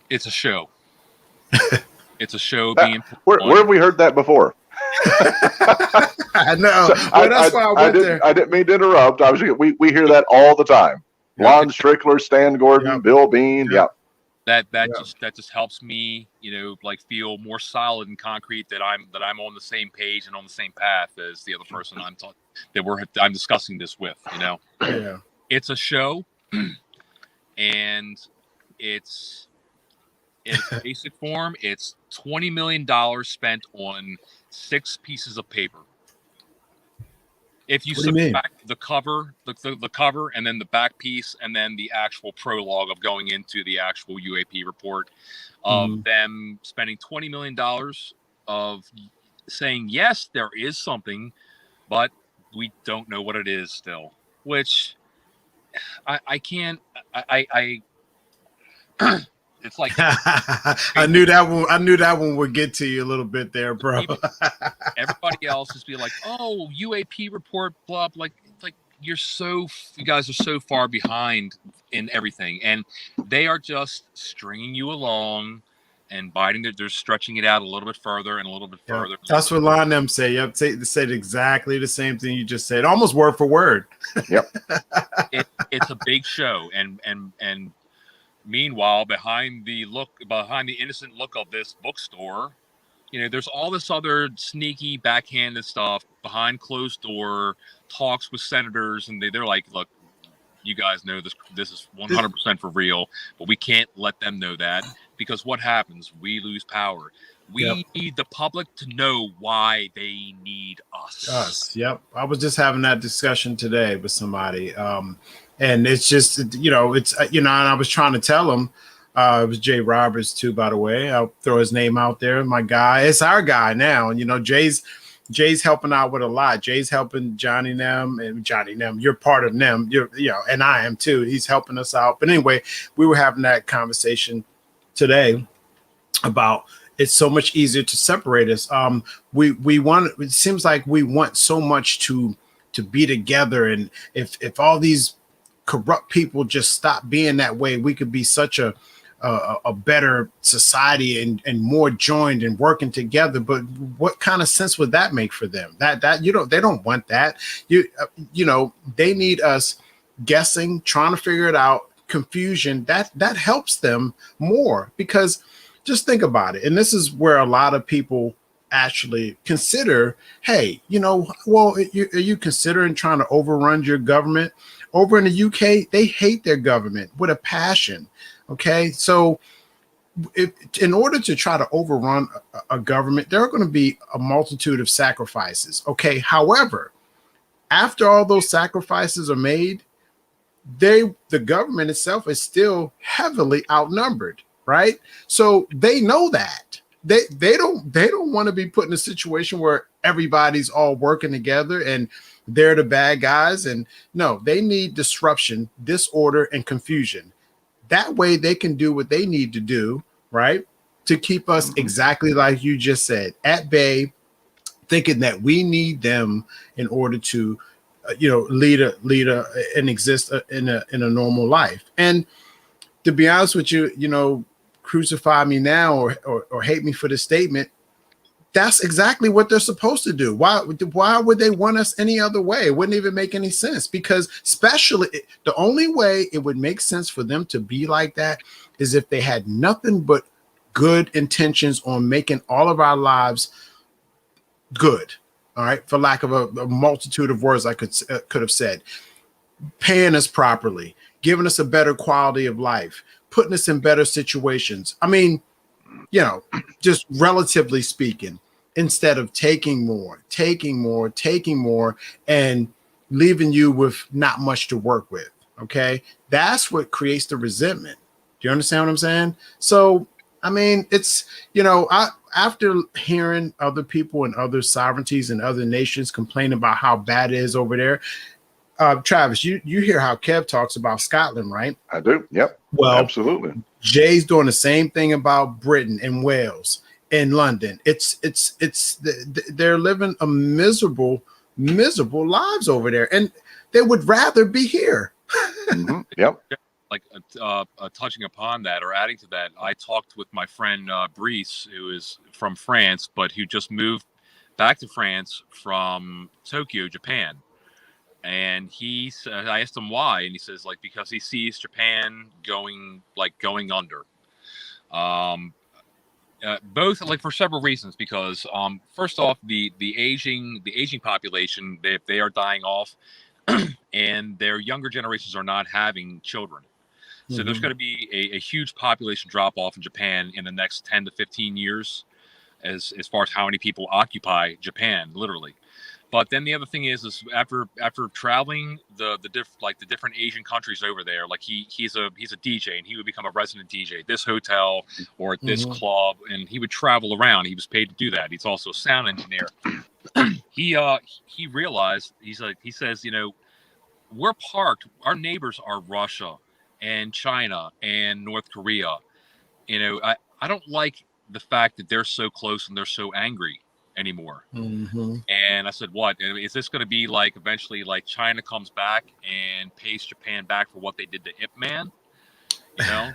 It's a show. It's a show being where have we heard that before? I know. So that's why I went there. I didn't mean to interrupt. We hear that all the time. Lon Strickler, Stan Gordon, Bill Bean. That just helps me, like feel more solid and concrete that I'm on the same page and on the same path as the other person I'm discussing this with. Yeah. It's a show, and it's in basic form. It's $20 million spent on 6 pieces of paper. If you subtract the cover, the cover, and then the back piece, and then the actual prologue of going into the actual UAP report of them spending $20 million of saying, yes, there is something, but we don't know what it is still, which I can't, it's like I knew that one would get to you a little bit there, bro. Everybody else is be like, oh, UAP report, blah, like you guys are so far behind in everything, and they are just stringing you along and they're stretching it out a little bit further and a little bit further. That's what Lon them say. Yep, they said exactly the same thing you just said, almost word for word. Yep. It's a big show, and meanwhile, behind the innocent look of this bookstore, there's all this other sneaky, backhanded stuff behind closed door talks with senators, and they're like, look, you guys know this is 100% for real, but we can't let them know that, because what happens? We lose power. We need the public to know why they need us. Yep. I was just having that discussion today with somebody. And it's just, and I was trying to tell him, it was Jay Roberts too, by the way. I'll throw his name out there. My guy, it's our guy now. And, Jay's helping out with a lot. Jay's helping Johnny Nem, you're part of Nem, and I am too. He's helping us out. But anyway, we were having that conversation today about it's so much easier to separate us. It seems like we want so much to be together. And if all these corrupt people just stop being that way, we could be such a better society and more joined and working together. But what kind of sense would that make for them? That they don't want that. They need us guessing, trying to figure it out, confusion. That helps them more, because just think about it. And this is where a lot of people actually consider, hey, are you considering trying to overrun your government? Over in the UK, they hate their government with a passion. Okay, so in order to try to overrun a government, there are going to be a multitude of sacrifices. Okay, however, after all those sacrifices are made, the government itself is still heavily outnumbered, right? So they know that. They don't want to be put in a situation where everybody's all working together and they're the bad guys. And no, they need disruption, disorder, and confusion. That way they can do what they need to do, right? To keep us exactly like you just said, at bay, thinking that we need them in order to, lead and exist in a normal life. And to be honest with you, crucify me now or hate me for the statement, That's exactly what they're supposed to do. Why would they want us any other way? It wouldn't even make any sense, because especially the only way it would make sense for them to be like that is if they had nothing but good intentions on making all of our lives good. All right, for lack of a multitude of words I could have said, paying us properly, giving us a better quality of life, putting us in better situations. I mean, just relatively speaking, instead of taking more, and leaving you with not much to work with. Okay. That's what creates the resentment. Do you understand what I'm saying? So, I mean, it's, after hearing other people and other sovereignties and other nations complain about how bad it is over there, Travis, you hear how Kev talks about Scotland, right? I do. Yep. Well, absolutely. Jay's doing the same thing about Britain and Wales and London. They're living a miserable lives over there, and they would rather be here. Mm-hmm. Yep. Like touching upon that or adding to that, I talked with my friend Brice, who is from France, but who just moved back to France from Tokyo, Japan. And I asked him why, and he says, like, because he sees Japan going under. Both, like, for several reasons. Because first off, the aging population, they are dying off, and their younger generations are not having children. So there's going to be a huge population drop off in Japan in the next 10 to 15 years, as far as how many people occupy Japan, literally. But then the other thing is after traveling the different Asian countries over there, like he's a DJ, and he would become a resident DJ at this hotel or at this club, and he would travel around. He was paid to do that. He's also a sound engineer. He realized, he says, we're parked. Our neighbors are Russia and China and North Korea. I don't like the fact that they're so close and they're so angry anymore. And I said, what is this going to be like? Eventually, like, China comes back and pays Japan back for what they did to Ip Man. I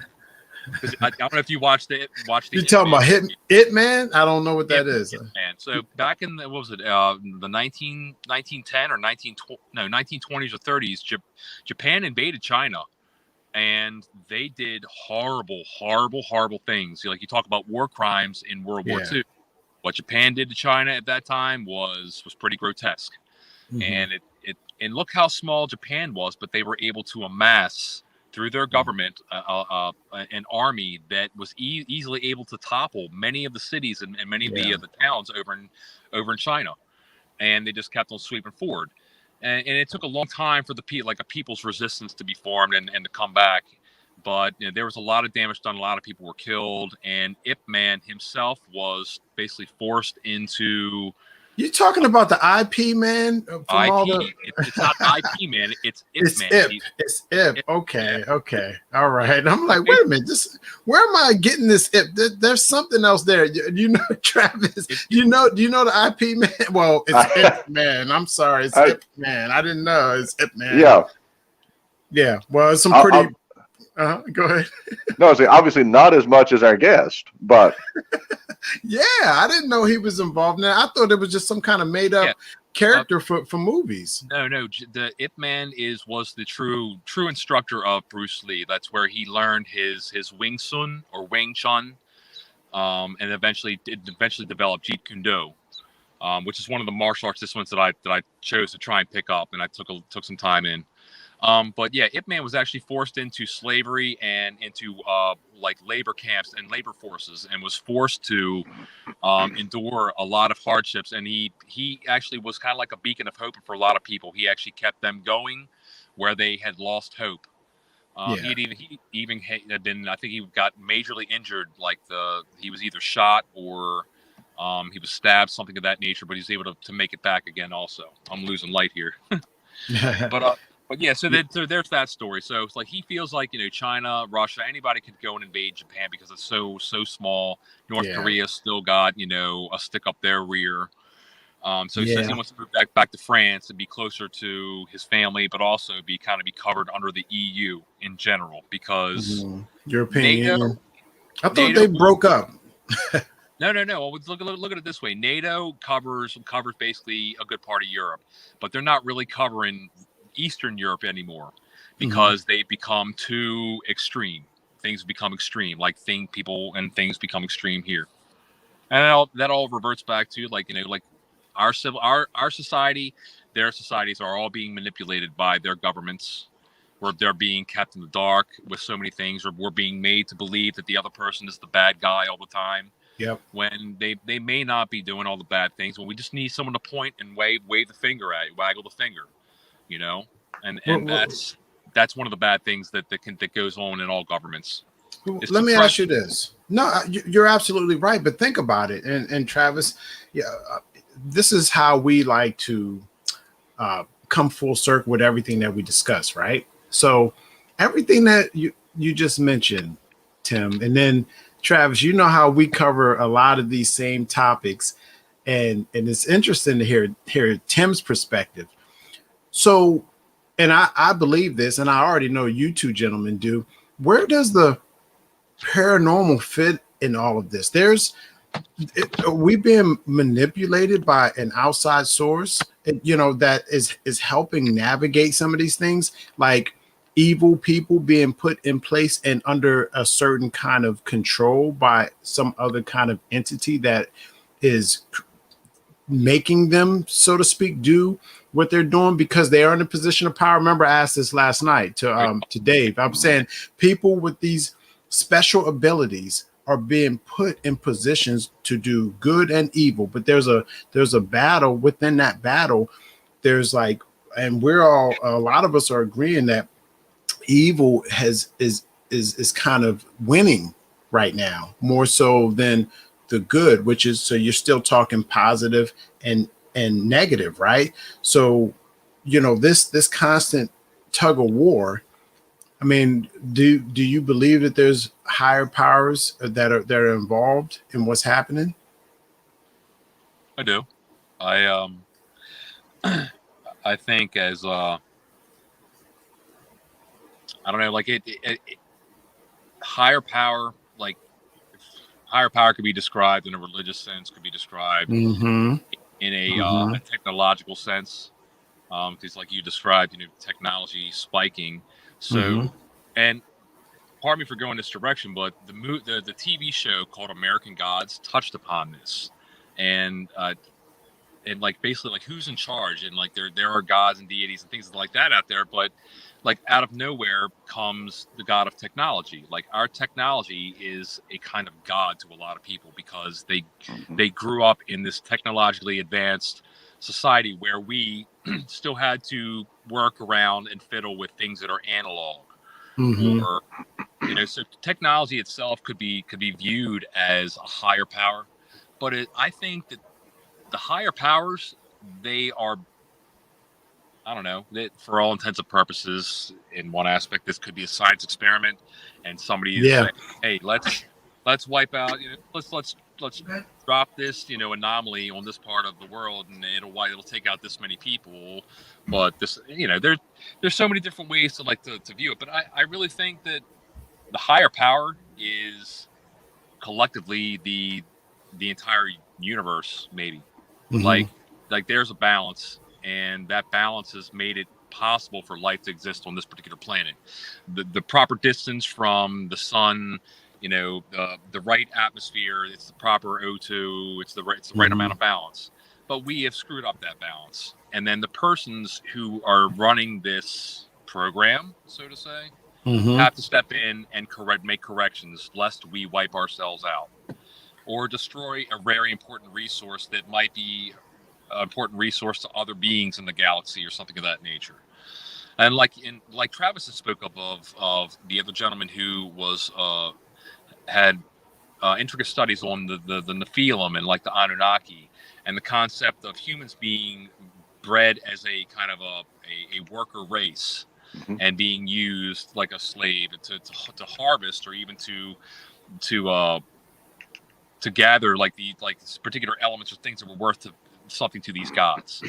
don't know if you watched the you talking about Ip Man? I don't know what that is. Man. So back in the 1910 or 1920s or 30s, Japan invaded China, and they did horrible things. Like, you talk about war crimes in World War II. What Japan did to China at that time was pretty grotesque. And and look how small Japan was, but they were able to amass through their government an army that was easily able to topple many of the cities and many of the towns over in China, and they just kept on sweeping forward. And it took a long time for a people's resistance to be formed and to come back. But there was a lot of damage done. A lot of people were killed, and Ip Man himself was basically forced into. You talking about the IP Man? It's not IP Man. It's Ip Man. It's Ip. Okay. All right. I'm like, wait a minute. Where am I getting this Ip? There's something else there. Travis. Do you know the IP Man? Well, it's Ip Man. I'm sorry. It's Ip Man. I didn't know it's Ip Man. Yeah. Well, it's some pretty. Go ahead. No, obviously not as much as our guest, but yeah, I didn't know he was involved in that. I thought it was just some kind of made up character for movies. No. The Ip Man was the true instructor of Bruce Lee. That's where he learned his Wing Chun or Wing Chun, and eventually developed Jeet Kune Do, which is one of the martial arts disciplines that I chose to try and pick up, and I took some time in. But yeah, Ip Man was actually forced into slavery and into labor camps and labor forces, and was forced to endure a lot of hardships. And he actually was kind of like a beacon of hope for a lot of people. He actually kept them going where they had lost hope. He even had been, I think he got majorly injured, he was either shot or he was stabbed, something of that nature, but he's able to make it back again also. I'm losing light here. But yeah, so there's that story. So it's like he feels like, China, Russia, anybody could go and invade Japan because it's so small. North Korea still got, a stick up their rear. So he says he wants to move back to France and be closer to his family, but also be covered under the EU in general, because European Union. I thought they broke up. No. Well, look at it this way. NATO covers basically a good part of Europe, but they're not really covering Eastern Europe anymore because they've become too extreme. Things become extreme, like people and things become extreme here, and that all reverts back to like our society, their societies are all being manipulated by their governments, where they're being kept in the dark with so many things, or we're being made to believe that the other person is the bad guy all the time. Yep. When they may not be doing all the bad things. When we just need someone to point and wave the finger at, waggle the finger, you know, and that's one of the bad things that goes on in all governments. Let me ask you this. No, you're absolutely right. But think about it. And Travis, yeah, this is how we like to come full circle with everything that we discuss, right? So everything that you just mentioned, Tim, and then Travis, you know how we cover a lot of these same topics, and it's interesting to hear Tim's perspective. So, and I believe this, and I already know you two gentlemen do. Where does the paranormal fit in all of this? Are we being manipulated by an outside source, that is helping navigate some of these things, like evil people being put in place and under a certain kind of control by some other kind of entity that is making them, so to speak, do what they're doing because they are in a position of power? Remember, I asked this last night to Dave. I'm saying people with these special abilities are being put in positions to do good and evil, but there's a battle within that battle. There's and a lot of us are agreeing that evil is kind of winning right now, more so than the good, which is, so you're still talking positive and negative, right? So, this constant tug of war. I mean, do you believe that there's higher powers that are involved in what's happening? I do. I I think as I don't know, like higher power, like higher power could be described in a religious sense, could be described in a technological sense, because like you described, technology spiking. So, and pardon me for going this direction, but the TV show called American Gods touched upon this, and like basically like who's in charge, and like there are gods and deities and things like that out there, but like out of nowhere comes the god of technology. Like our technology is a kind of god to a lot of people because they grew up in this technologically advanced society where we still had to work around and fiddle with things that are analog. Or so technology itself could be viewed as a higher power, but I think that the higher powers, they are, I don't know, that for all intents and purposes, in one aspect, this could be a science experiment, and somebody is saying, "Hey, let's wipe out, let's drop this, anomaly on this part of the world, and it'll take out this many people." But this, there's so many different ways to view it. But I really think that the higher power is collectively the entire universe, maybe. Like there's a balance, and that balance has made it possible for life to exist on this particular planet. The proper distance from the sun, the right atmosphere, it's the proper O2, it's the right amount of balance. But we have screwed up that balance, and then the persons who are running this program, so to say, have to step in and make corrections, lest we wipe ourselves out or destroy a very important resource that might be an important resource to other beings in the galaxy or something of that nature. And like Travis spoke of the other gentleman who was had intricate studies on the Nephilim and like the Anunnaki, and the concept of humans being bred as a kind of a worker race and being used like a slave to harvest, or even to gather like particular elements or things that were worth something to these gods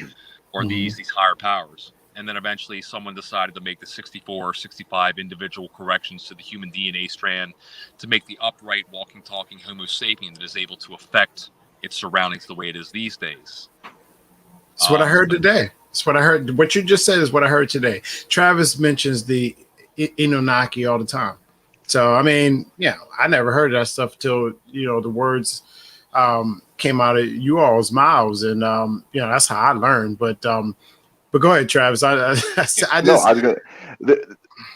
or these higher powers. and then eventually someone decided to make the 64 or 65 individual corrections to the human DNA strand to make the upright, walking, talking Homo sapien that is able to affect its surroundings the way it is these days. That's what I heard today. That's what I heard. What you just said is what I heard today. Travis mentions the Anunnaki all the time. So, I mean, I never heard that stuff till, the words came out of you all's mouths. And, that's how I learned. But go ahead, Travis.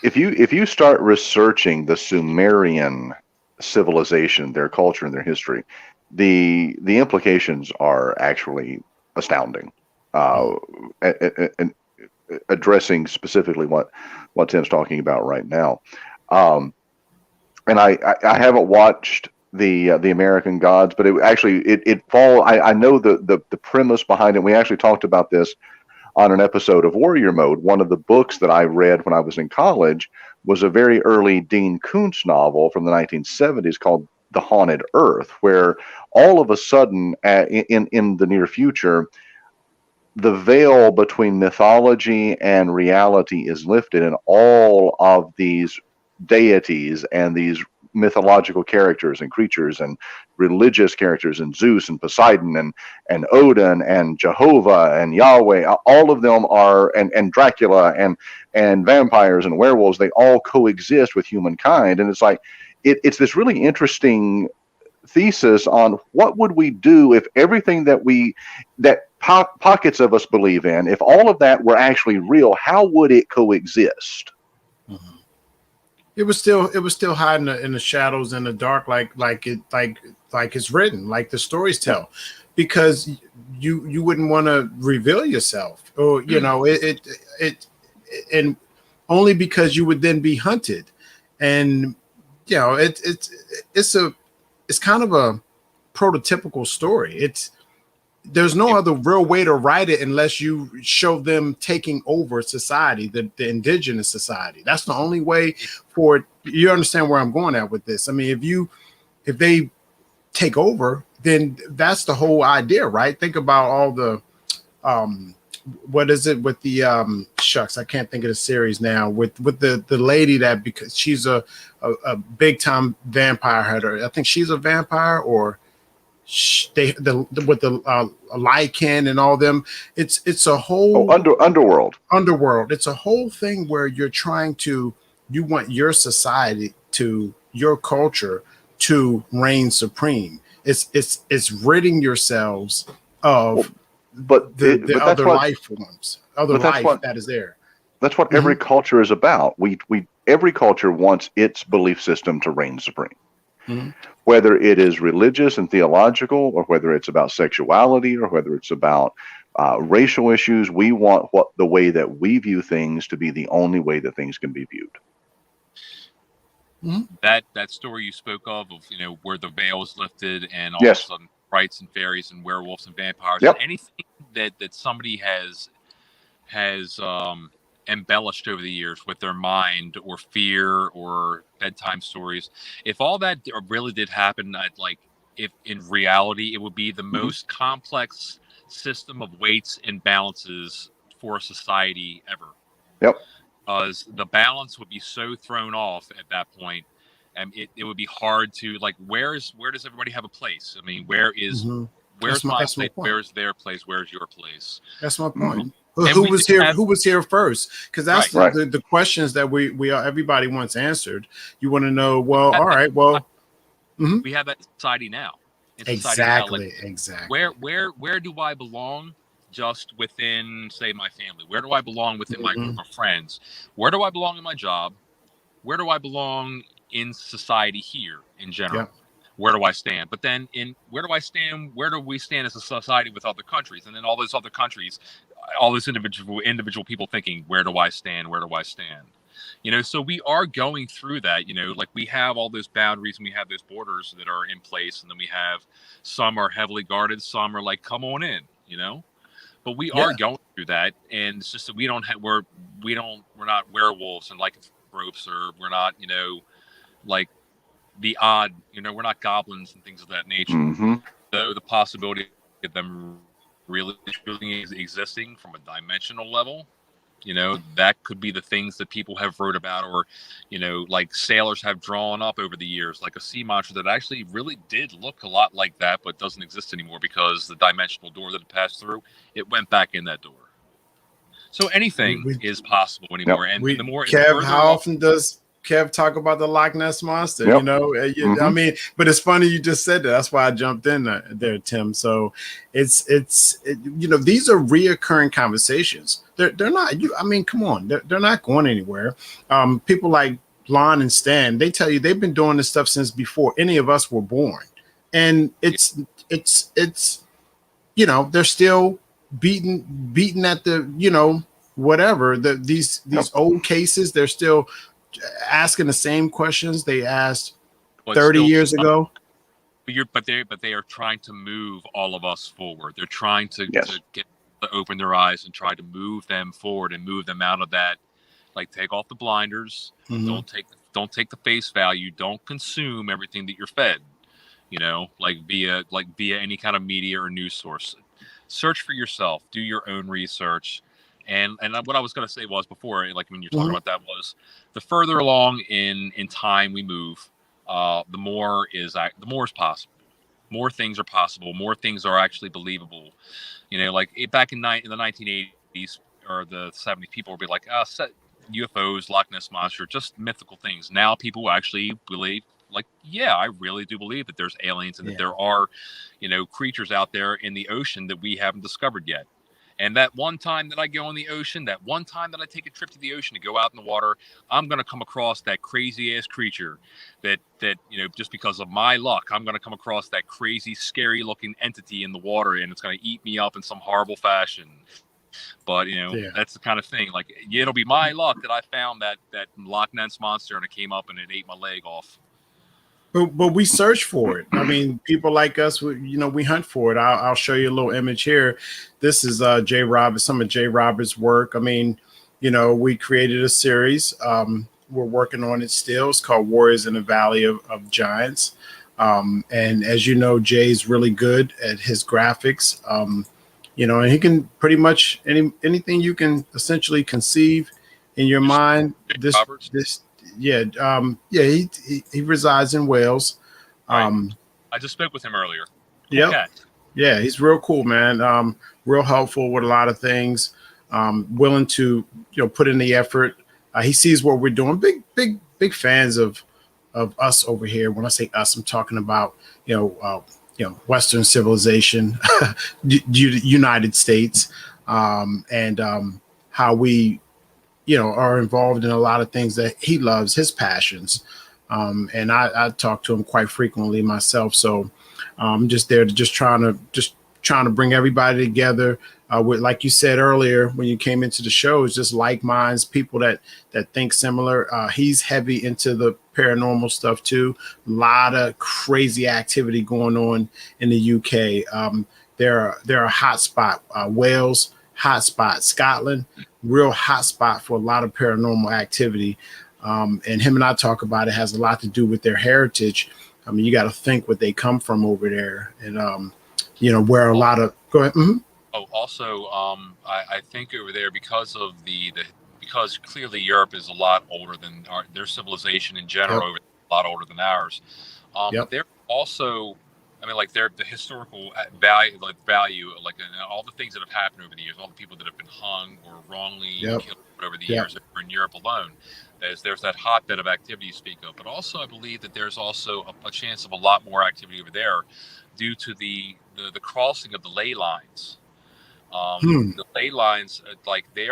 If you start researching the Sumerian civilization, their culture and their history, the implications are actually astounding. And addressing specifically what Tim's talking about right now. And I haven't watched the American Gods, but I know the premise behind it. We actually talked about this on an episode of Warrior Mode. One of the books that I read when I was in college was a very early Dean Koontz novel from the 1970s called The Haunted Earth, where all of a sudden in the near future, the veil between mythology and reality is lifted, and all of these deities and these mythological characters and creatures and religious characters and Zeus and Poseidon and Odin and Jehovah and Yahweh, all of them are, and Dracula and vampires and werewolves, they all coexist with humankind. And it's like it's this really interesting thesis on what would we do if everything that pockets of us believe in, if all of that were actually real, how would it coexist? Mm-hmm. It was still hiding in the shadows, in the dark, like it's written, like the stories tell, because you wouldn't want to reveal yourself, or it and only because you would then be hunted, and it's kind of a prototypical story. There's no other real way to write it unless you show them taking over society, the indigenous society. That's the only way for it. You understand where I'm going at with this? I mean, if they take over, then that's the whole idea, right? Think about all the what is it with the shucks, I can't think of the series now, with the lady that, because she's a big time vampire hunter. I think she's a vampire, or with the Lycan and all them. It's a whole underworld. It's a whole thing where you want your society your culture to reign supreme. It's ridding yourselves of the other life forms, that is there. That's what every culture is about. Every culture wants its belief system to reign supreme. Mm-hmm. Whether it is religious and theological, or whether it's about sexuality, or whether it's about racial issues, we want the way that we view things to be the only way that things can be viewed. Mm-hmm. That story you spoke of where the veil is lifted, and all of a sudden sprites and fairies and werewolves and vampires, and anything that somebody has embellished over the years with their mind, or fear, or bedtime stories. If all that really did happen, if in reality, it would be the most complex system of weights and balances for a society ever. Yep. Because the balance would be so thrown off at that point, and it would be hard to, where does everybody have a place? I mean, where's my place? Where's their place? Where's your place? That's my point. Mm-hmm. Who was here first? Because that's the questions that everybody wants answered. You want to know, well, all right, well, we have that society now. Exactly. Where do I belong? Just within, say, my family? Where do I belong within my group of friends? Where do I belong in my job? Where do I belong in society here in general? Yeah. Where do I stand? But then where do I stand? Where do we stand as a society with other countries? And then all those other countries, all those individual people thinking, where do I stand? Where do I stand? So we are going through that, we have all those boundaries and we have those borders that are in place. And then we have, some are heavily guarded. Some are like, come on in, but we are going through that. And it's just that we're not werewolves and lycanthropes, or we're not, like the odd, we're not goblins and things of that nature. Mm-hmm. So the possibility of them really existing from a dimensional level You know, that could be the things that people have wrote about, or, you know, like sailors have drawn up over the years, like a sea monster that actually really did look a lot like that, but doesn't exist anymore because the dimensional door that it passed through, it went back in that door. So We, anything we, is possible Yep. anymore. And we the Kev, further how along, often does Kev talk about the Loch Ness monster? You Yep. know, I Mhm. mean, but it's funny you just said that. That's why I jumped in there, Tim. So you know, these are reoccurring conversations. They're not. I mean, come on, they're not going anywhere. People like Lon and Stan, they tell you they've been doing this stuff since before any of us were born, and it's you know, they're still beating at the, you know, whatever these Yep. old cases. They're still asking the same questions they asked was 30 still, years ago. but they are trying to move all of us forward. They're trying to Yes. get to open their eyes and try to move them forward and move them out of that. Like, take off the blinders. Mhm. Don't take the face value. Don't consume everything that you're fed. You know, like via any kind of media or news source. Search for yourself. Do your own research. And what I was going to say was before, like when you're talking Mhm. about that, was the further along in time we move, the more is possible. More things are possible. More things are actually believable. You know, like back in the 1980s or the 70s, people would be like, UFOs, Loch Ness monster, just mythical things. Now people actually believe, like, yeah, I really do believe that there's aliens and that Yeah. there are, you know, creatures out there in the ocean that we haven't discovered yet. And that one time that I go in the ocean, that one time that I take a trip to the ocean to go out in the water, I'm going to come across that crazy ass creature that, you know, just because of my luck, I'm going to come across that crazy, scary looking entity in the water, and it's going to eat me up in some horrible fashion. But, you know, Yeah. that's the kind of thing. Like, it'll be my luck that I found that Loch Ness monster and it came up and it ate my leg off. But we search for it. I mean, people like us, you know, we hunt for it. I'll show you a little image here. This is Jay Roberts, some of Jay Roberts' work. I mean, you know, we created a series. We're working on it still. It's called Warriors in the Valley of Giants. And as you know, Jay's really good at his graphics. You know, and he can pretty much anything you can essentially conceive in your mind. Roberts? Yeah, he resides in Wales. Right. I just spoke with him earlier. Cool Yep. cat. Yeah, he's real cool, man. Real helpful with a lot of things. Willing to, you know, put in the effort. He sees what we're doing. Big fans of us over here. When I say us, I'm talking about, you know, Western civilization, United States, and how we, you know, are involved in a lot of things that he loves, his passions. And I talk to him quite frequently myself. So I'm just there to trying to bring everybody together. With, like you said earlier, when you came into the show, it's just like minds, people that think similar. He's heavy into the paranormal stuff too. A lot of crazy activity going on in the UK. There are hot spot, Wales, hot spot, Scotland, real hot spot for a lot of paranormal activity. And him and I talk about it has a lot to do with their heritage. I mean, you got to think what they come from over there, and you know, where a lot of go ahead. Mm-hmm. Oh, also, I think over there, because of because clearly Europe is a lot older than their civilization in general, Yep. over a lot older than ours. Yep. They're also, I mean, like, the historical value, like all the things that have happened over the years, all the people that have been hung or wrongly Yep. killed over the Yep. years in Europe alone. There's that hotbed of activity you speak of, but also I believe that there's also a chance of a lot more activity over there due to the crossing of the ley lines. The ley lines, like, they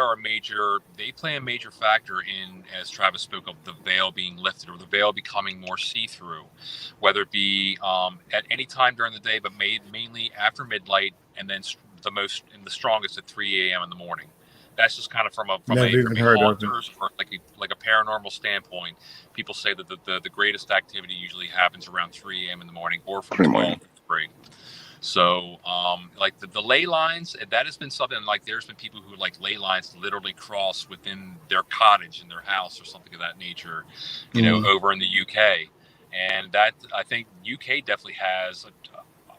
play a major factor in, as Travis spoke of, the veil being lifted or the veil becoming more see-through, whether it be at any time during the day, but mainly after midnight, and then the strongest at 3 a.m. in the morning. That's just kind of from a Never even heard of it. haunters or like a paranormal standpoint. People say that the greatest activity usually happens around 3 a.m. in the morning, or from 12 to 3. So, like the ley lines, that has been something, like, there's been people who, like, ley lines literally cross within their cottage in their house or something of that nature, you know, over in the UK. And that, I think UK definitely has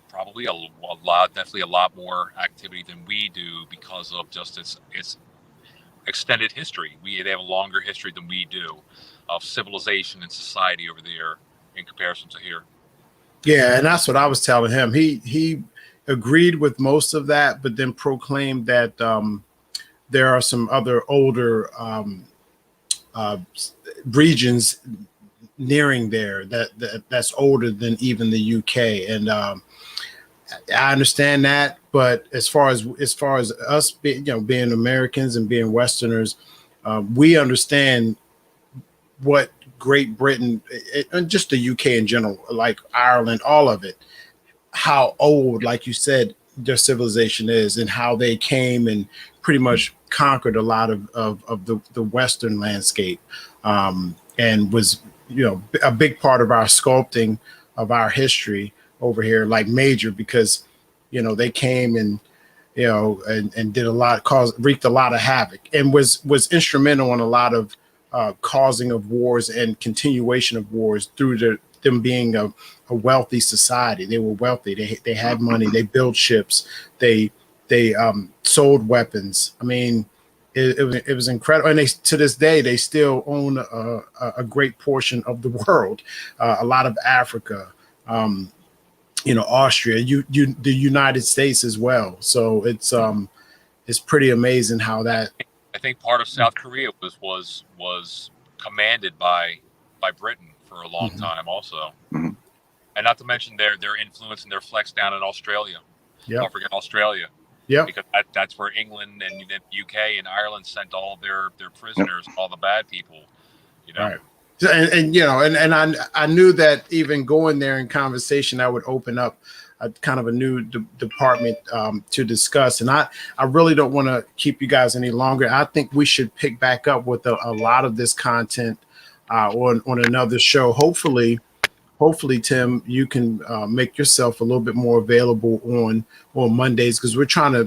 probably definitely a lot more activity than we do, because of just its extended history. They have a longer history than we do of civilization and society over there in comparison to here. Yeah, and that's what I was telling him. He agreed with most of that, but then proclaimed that there are some other older uh, regions nearing there that's older than even the UK. And I understand that, but as far as us, being Americans and being Westerners, we understand what Great Britain and just the UK in general, like Ireland, all of it, how old, like you said, their civilization is, and how they came and pretty much conquered a lot of the Western landscape, and was, a big part of our sculpting of our history over here, like major, because, they came and, and did wreaked a lot of havoc, and was instrumental in a lot of causing of wars and continuation of wars through them being a wealthy society. They were wealthy. They had money. They built ships. They sold weapons. I mean, it was incredible. And to this day, they still own a great portion of the world, a lot of Africa, Austria, the United States as well. So it's pretty amazing how that. I think part of South Korea was commanded by Britain for a long time also. Mhm. And not to mention their influence and their flex down in Australia. Yeah. Don't forget Australia. Yeah. Because that's where England and the UK and Ireland sent all their prisoners, all the bad people. Right. And I knew that even going there in conversation, that would open up a kind of a new department to discuss. And I really don't want to keep you guys any longer. I think we should pick back up with a lot of this content on another show. Hopefully, Tim, you can make yourself a little bit more available on Mondays, because we're trying to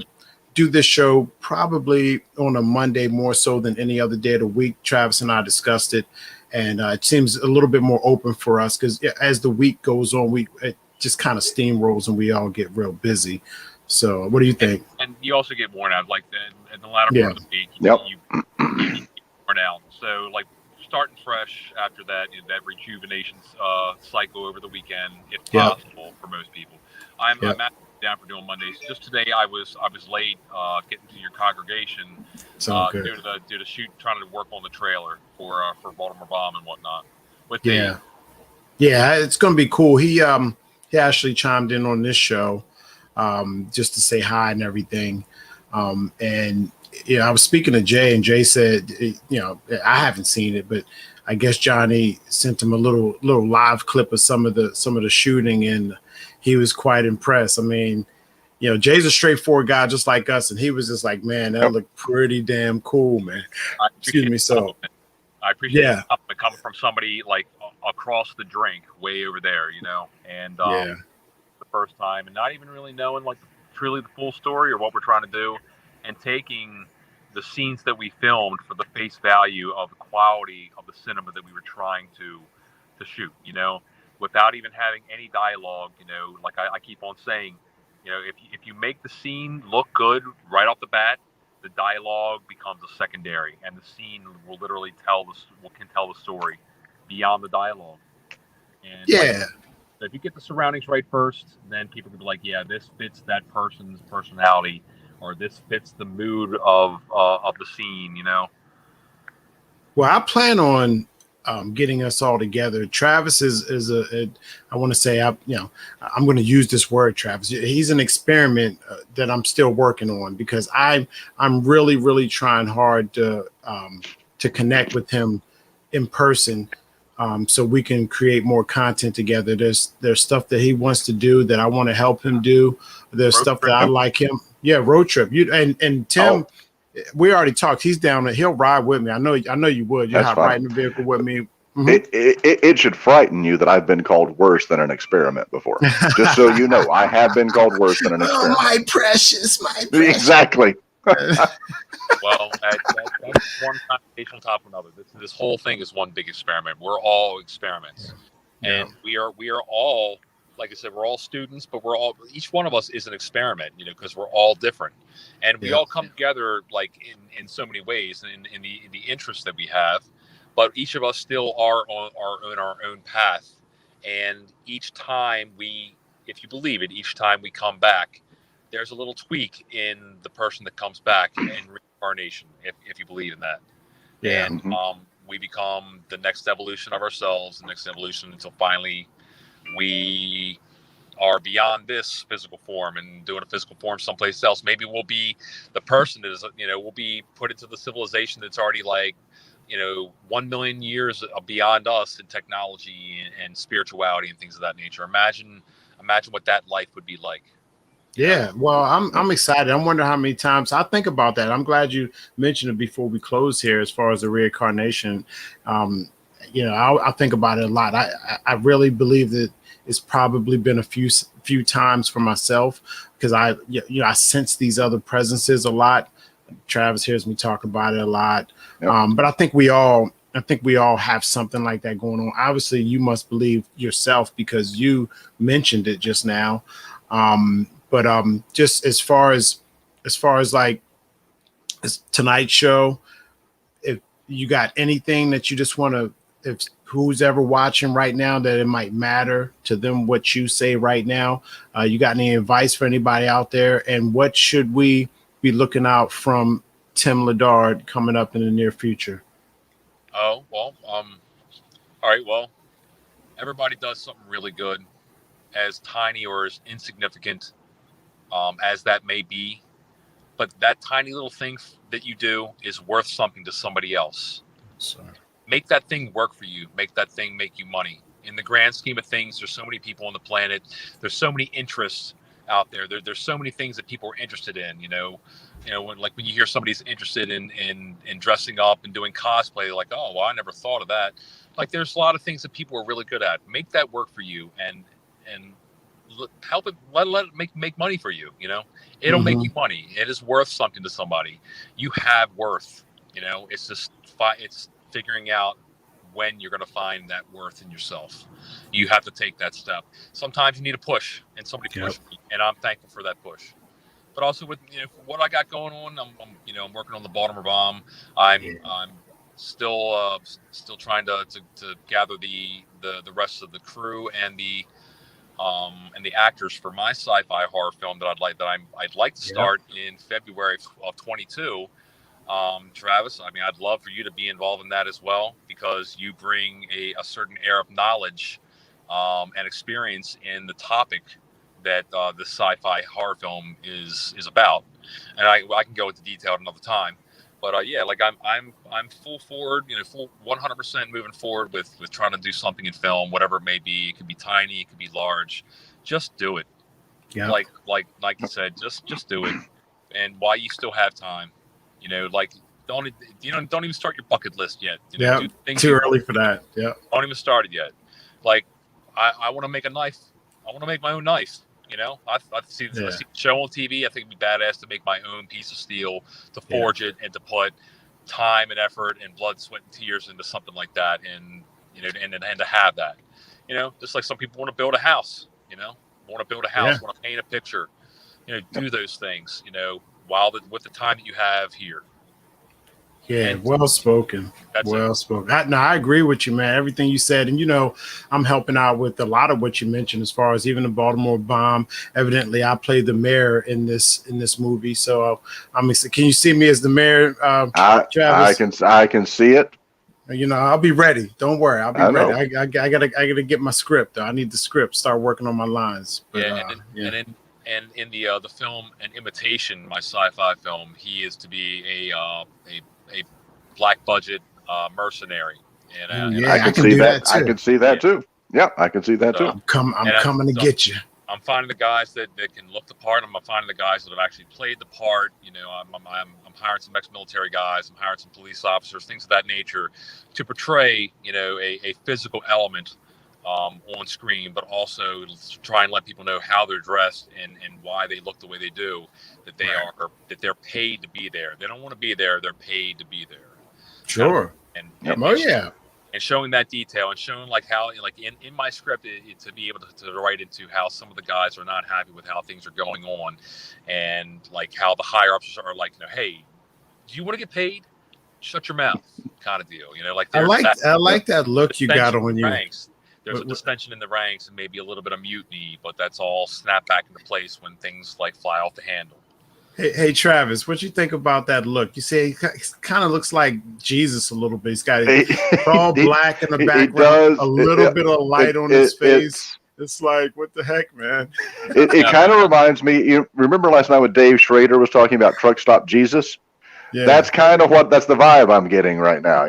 do this show probably on a Monday more so than any other day of the week. Travis and I discussed it, and it seems a little bit more open for us, because as the week goes on, it just kind of steamrolls and we all get real busy. So what do you think? And you also get worn out, like in the latter part of the week, Yep. you get worn out. So like starting fresh after that rejuvenation cycle over the weekend, if possible, for most people. I'm down for doing Mondays. Just today, I was late getting to your congregation due to shoot, trying to work on the trailer for Baltimore Bomb and whatnot. Yeah, it's gonna be cool. He actually chimed in on this show just to say hi and everything. And I was speaking to Jay, and Jay said, I haven't seen it, but I guess Johnny sent him a little live clip of some of the shooting, and he was quite impressed. I mean, Jay's a straightforward guy just like us, and he was just like, man, that looked pretty damn cool, man. Excuse me. So I appreciate it coming from somebody like across the drink, way over there, and the first time, and not even really knowing like truly the full story or what we're trying to do, and taking the scenes that we filmed for the face value of the quality of the cinema that we were trying to shoot, without even having any dialogue, like I keep on saying, if you make the scene look good right off the bat, the dialogue becomes a secondary, and the scene will literally can tell the story beyond the dialogue. And if you get the surroundings right first, then people can be like, yeah, this fits that person's personality, or this fits the mood of the scene, Well, I plan on getting us all together. Travis is I want to say, I'm going to use this word, Travis. He's an experiment that I'm still working on, because I'm really, really trying hard to connect with him in person, so we can create more content together. There's stuff that he wants to do that I want to help him do. There's stuff that I like him. Yeah, road trip. And Tim. Oh. We already talked. He's down there. He'll ride with me. I know you would. You'll ride in the vehicle with me. Mm-hmm. It should frighten you that I've been called worse than an experiment before. Just so you know, I have been called worse than an experiment. Oh, my precious. Exactly. Well, that's one conversation on top of another. This whole thing is one big experiment. We're all experiments, and we are all like I said, we're all students, but each one of us is an experiment, because we're all different, and we Yeah. all come together like in so many ways, in the interests that we have, but each of us still are on our own path, and each time if you believe it, each time we come back, there's a little tweak in the person that comes back in reincarnation, if you believe in that, Yeah. and we become the next evolution of ourselves, the next evolution until finally we are beyond this physical form and doing a physical form someplace else. Maybe we'll be the person that is, we'll be put into the civilization that's already like, 1 million years beyond us in technology and spirituality and things of that nature. Imagine what that life would be like. Yeah, well, I'm excited. I'm wondering how many times I think about that. I'm glad you mentioned it before we close here, as far as the reincarnation. I think about it a lot. I really believe that it's probably been a few times for myself, because I sense these other presences a lot. Travis hears me talk about it a lot. Yep. But I think we all have something like that going on. Obviously, you must believe yourself because you mentioned it just now. But just as far as like this Tonight Show, if you got anything that you just want to, if who's ever watching right now, that it might matter to them what you say right now, you got any advice for anybody out there? And what should we be looking out from Tim Lidard coming up in the near future? Oh, well, all right. Well, everybody does something really good, as tiny or as insignificant as that may be. But that tiny little thing that you do is worth something to somebody else. Sorry. Make that thing work for you. Make that thing make you money. In the grand scheme of things, there's so many people on the planet. There's so many interests out there. There's so many things that people are interested in. When you hear somebody's interested in dressing up and doing cosplay, like, oh, well, I never thought of that. Like, there's a lot of things that people are really good at. Make that work for you, and help it. Let it make money for you. It'll make you money. It is worth something to somebody. You have worth. It's just it's figuring out when you're going to find that worth in yourself. You have to take that step. Sometimes you need a push, and somebody pushed me, and I'm thankful for that push. But also with what I got going on, I'm working on the Baltimore bomb. I'm still trying to gather the rest of the crew and the actors for my sci-fi horror film that I'd like to start in February of 22. Travis, I'd love for you to be involved in that as well, because you bring a certain air of knowledge and experience in the topic that the sci-fi horror film is about. And I can go into detail at another time. But I'm full forward, full 100% moving forward with trying to do something in film, whatever it may be. It could be tiny, it could be large. Just do it. Yeah. Like you said, just do it. And while you still have time, don't even start your bucket list yet. Do too early for that. Yeah. Don't even start it yet. Like, I want to make a knife. I want to make my own knife. I see the show on TV. I think it'd be badass to make my own piece of steel, to forge it, and to put time and effort and blood, sweat, and tears into something like that, and and to have that. Just like some people want to build a house. Want to build a house, want to paint a picture. Do those things. With the time that you have here. Yeah, well spoken. Well spoken. I agree with you, man. Everything you said, and I'm helping out with a lot of what you mentioned, as far as even the Baltimore bomb. Evidently, I played the mayor in this movie, so can you see me as the mayor, Travis? I can see it. I'll be ready. Don't worry, I'll be ready. I gotta get my script. Though. I need the script. Start working on my lines. But, and in the film An Imitation, my sci-fi film, he is to be a black budget mercenary, and I can see that. I can see that too. Yeah, I can see that too. I'm coming to get you. I'm finding the guys that can look the part. I'm finding the guys that have actually played the part. I'm hiring some ex-military guys. I'm hiring some police officers, things of that nature, to portray a physical element on screen, but also to try and let people know how they're dressed and why they look the way they do. That they're paid to be there. They don't want to be there. They're paid to be there. Sure. And and showing that detail and showing like how like in my script to be able to write into how some of the guys are not happy with how things are going on, and like how the higher ups are like, hey, do you want to get paid? Shut your mouth, kind of deal. Like I there's like that look you got on you. Ranks. There's a dissension in the ranks and maybe a little bit of mutiny, but that's all snapped back into place when things like fly off the handle. Hey, Travis, what you think about that look? You say he kind of looks like Jesus a little bit. He's got all black in the background, a little bit of light on his face. It's like, what the heck, man? It kind of reminds me. You remember last night when Dave Schrader was talking about Truck Stop Jesus? Yeah. That's kind of that's the vibe I'm getting right now.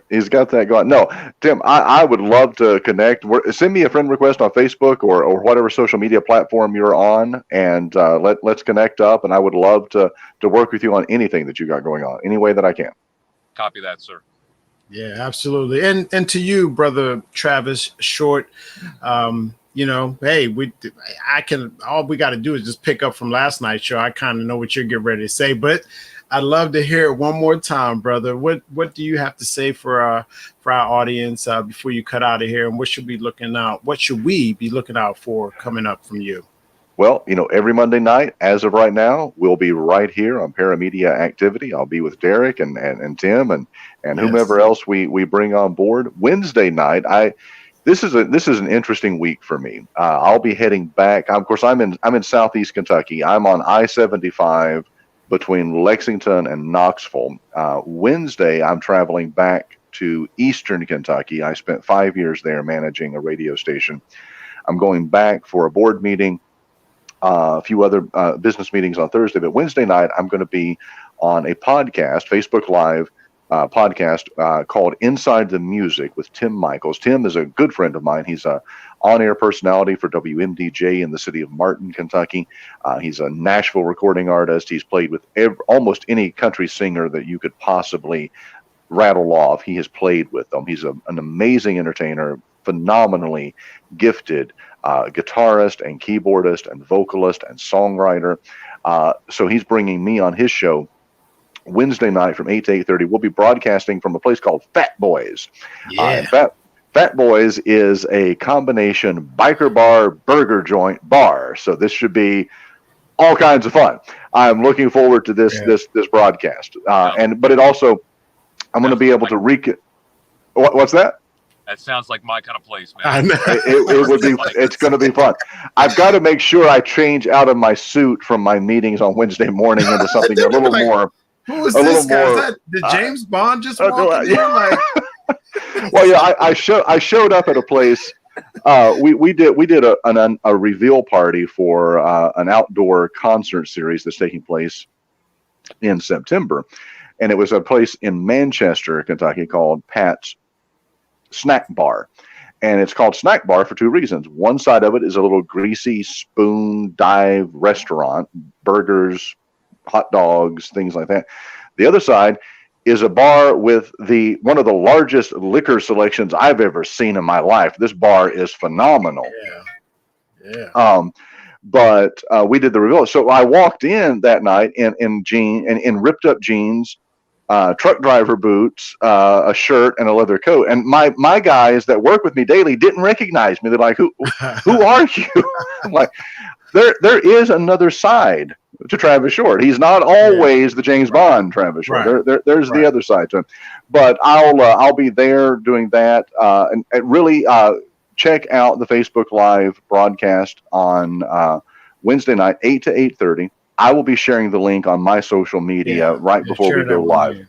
He's got that going. No, Tim, I would love to connect. Send me a friend request on Facebook or whatever social media platform you're on, and let's connect up. And I would love to work with you on anything that you got going on, any way that I can. Copy that, sir. Yeah, absolutely. And to you, brother Travis Short, hey, all we got to do is just pick up from last night's show. I kind of know what you're getting ready to say, but I'd love to hear it one more time, brother. What do you have to say for our audience before you cut out of here? And what should we be looking out for coming up from you? Well, every Monday night, as of right now, we'll be right here on P.M.A Media Activity. I'll be with Derek and Tim and whomever else we bring on board. Wednesday night, This is an interesting week for me. I'll be heading back. Of course, I'm in Southeast Kentucky. I'm on I-75 between Lexington and Knoxville. Wednesday, I'm traveling back to Eastern Kentucky. I spent 5 years there managing a radio station. I'm going back for a board meeting, a few other business meetings on Thursday. But Wednesday night, I'm going to be on a podcast, Facebook Live podcast called Inside the Music with Tim Michaels. Tim is a good friend of mine. He's a on-air personality for WMDJ in the city of Martin, Kentucky. He's a Nashville recording artist. He's played with almost any country singer that you could possibly rattle off. He has played with them. He's an amazing entertainer, phenomenally gifted guitarist and keyboardist and vocalist and songwriter. So he's bringing me on his show Wednesday night from 8 to 8:30. We'll be broadcasting from a place called Fat Boys. Yeah. Fat Boys is a combination biker bar, burger joint bar. So this should be all kinds of fun. I'm looking forward to this broadcast. But it also, I'm going to be able to what's that? That sounds like my kind of place, man. I know. It would be. It's going to be fun. I've got to make sure I change out of my suit from my meetings on Wednesday morning into something a little more. Who was this guy? Did James Bond just walk in here? Like, well, yeah, I showed up at a place. We did a reveal party for an outdoor concert series that's taking place in September, and it was a place in Manchester, Kentucky, called Pat's Snack Bar. And it's called Snack Bar for two reasons. One side of it is a little greasy spoon dive restaurant, burgers, hot dogs, things like that. The other side is a bar with one of the largest liquor selections I've ever seen in my life. This bar is phenomenal. Yeah. But we did the reveal. So I walked in that night in ripped up jeans, truck driver boots, a shirt, and a leather coat. And my guys that work with me daily didn't recognize me. They're like, "Who are you?" I'm like, there is another side to Travis Short. He's not always the James Bond Travis Short. Right. There's the other side to him. But I'll be there doing that. And really check out the Facebook Live broadcast on Wednesday night, 8 to 8:30. I will be sharing the link on my social media right before we go live.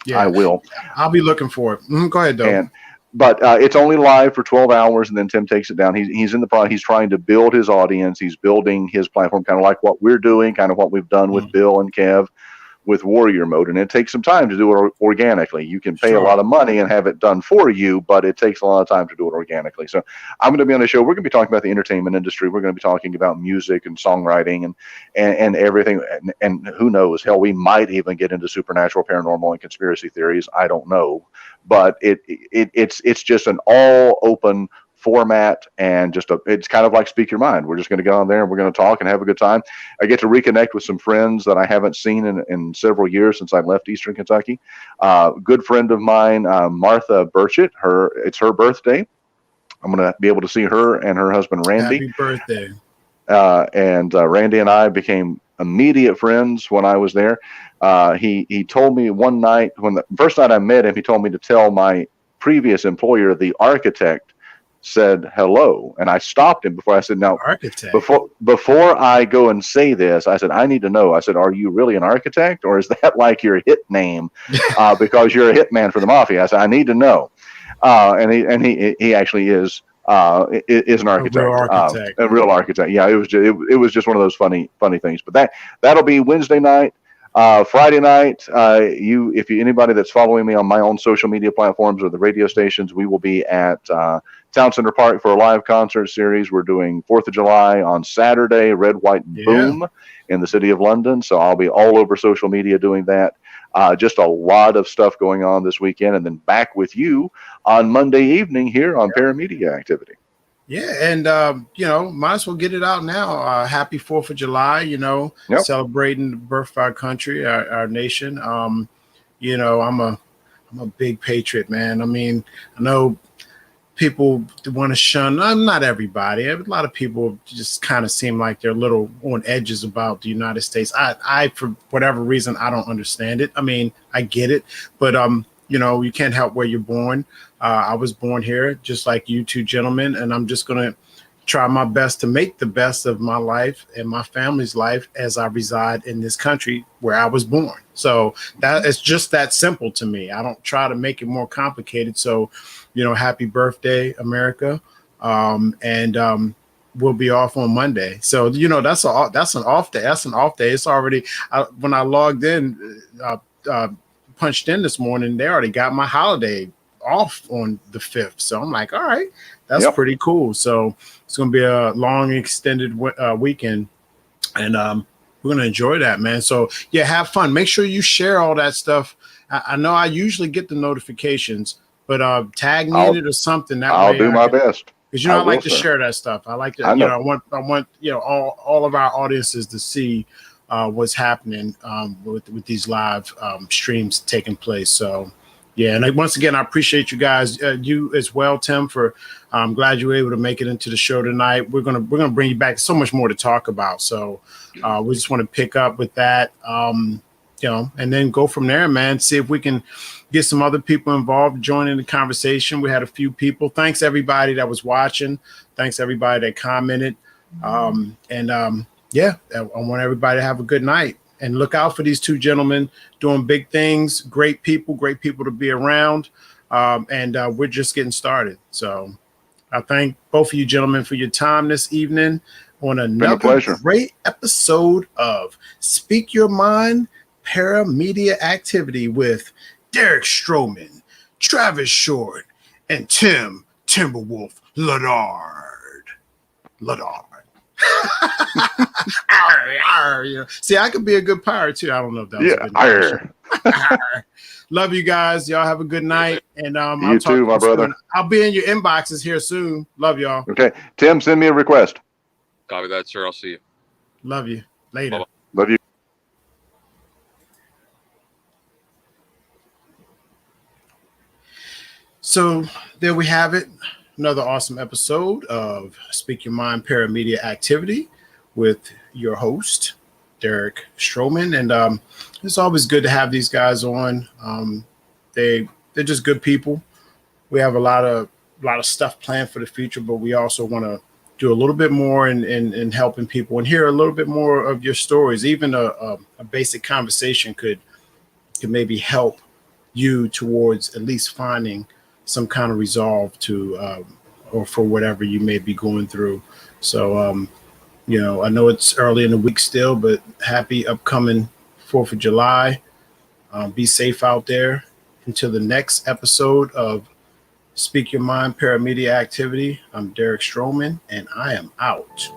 Yeah, I will. I'll be looking for it. Go ahead, though. But it's only live for 12 hours, and then Tim takes it down. He's in the process. He's trying to build his audience. He's building his platform, kind of like what we're doing, kind of what we've done with Bill and Kev with Warrior Mode. And it takes some time to do it organically. You can pay a lot of money and have it done for you, but it takes a lot of time to do it organically. So I'm going to be on the show. We're going to be talking about the entertainment industry. We're going to be talking about music and songwriting and everything. And who knows? Hell, we might even get into supernatural, paranormal, and conspiracy theories. I don't know. But it's just an all open format, and it's kind of like Speak Your Mind. We're just going to go on there and we're going to talk and have a good time. I get to reconnect with some friends that I haven't seen in several years since I left Eastern Kentucky. Good friend of mine, Martha Burchett, it's her birthday. I'm going to be able to see her and her husband, Randy. Happy birthday. And Randy and I became immediate friends when I was there. He told me one night, when the first night I met him, he told me to tell my previous employer, the architect, said hello. And I stopped him before I said, now, architect. Before I go and say this, I said, I need to know. I said, are you really an architect, or is that like your hit name because you're a hitman for the mafia? I said, I need to know. And he actually is an architect, a real architect. Yeah, it was just one of those funny things. But that'll be Wednesday night. Friday night, anybody that's following me on my own social media platforms or the radio stations, we will be at Town Center Park for a live concert series. We're doing 4th of July on Saturday, Red, White, and Boom in the city of London. So I'll be all over social media doing that. Just a lot of stuff going on this weekend, and then back with you on Monday evening here on P.M.A. Activity. Yeah, and might as well get it out now. Happy 4th of July, celebrating the birth of our country, our nation. I'm a big patriot, man. I mean, I know people want to shun, not everybody. A lot of people just kind of seem like they're a little on edges about the United States. I for whatever reason, I don't understand it. I mean, I get it, but you can't help where you're born. I was born here, just like you two gentlemen, and I'm just going to try my best to make the best of my life and my family's life as I reside in this country where I was born. So that it's just that simple to me. I don't try to make it more complicated. So, happy birthday, America. We'll be off on Monday. So, that's an off day. That's an off day. It's already, when I logged in, punched in this morning, they already got my holiday off on the 5th. So I'm like, all right, that's pretty cool. So it's going to be a long extended weekend, and we're going to enjoy that, man. So yeah, have fun. Make sure you share all that stuff. I know I usually get the notifications, but tag me in it or something. I'll do my best. Because I like to share that stuff. I like to, I want all of our audiences to see what's happening with these live streams taking place. So yeah, and once again, I appreciate you guys, you as well, Tim. I'm glad you were able to make it into the show tonight. We're gonna bring you back. So much more to talk about. So we just want to pick up with that, and then go from there, man. See if we can get some other people involved, join in the conversation. We had a few people. Thanks everybody that was watching. Thanks everybody that commented. I want everybody to have a good night. And look out for these two gentlemen doing big things. Great people to be around. We're just getting started. So I thank both of you gentlemen for your time this evening on another great episode of Speak Your Mind Paramedia Activity with Derek Stroman, Travis Short, and Tim Timberwolf Lidard. See, I could be a good pirate too. I don't know if that was a good Love you guys. Y'all have a good night. And you too, my brother. Soon. I'll be in your inboxes here soon. Love y'all. Okay. Tim, send me a request. Copy that, sir. I'll see you. Love you. Later. Bye-bye. Love you. So there we have it. Another awesome episode of Speak Your Mind Paramedia Activity with your host, Derek Stroman. And it's always good to have these guys on. They're just good people. We have a lot of stuff planned for the future, but we also want to do a little bit more in helping people and hear a little bit more of your stories. Even a basic conversation could maybe help you towards at least finding some kind of resolve to or for whatever you may be going through. So I know it's early in the week still, but happy upcoming 4th of July. Be safe out there. Until the next episode of Speak Your Mind Paramedia Activity, I'm Derek Stroman, and I am out.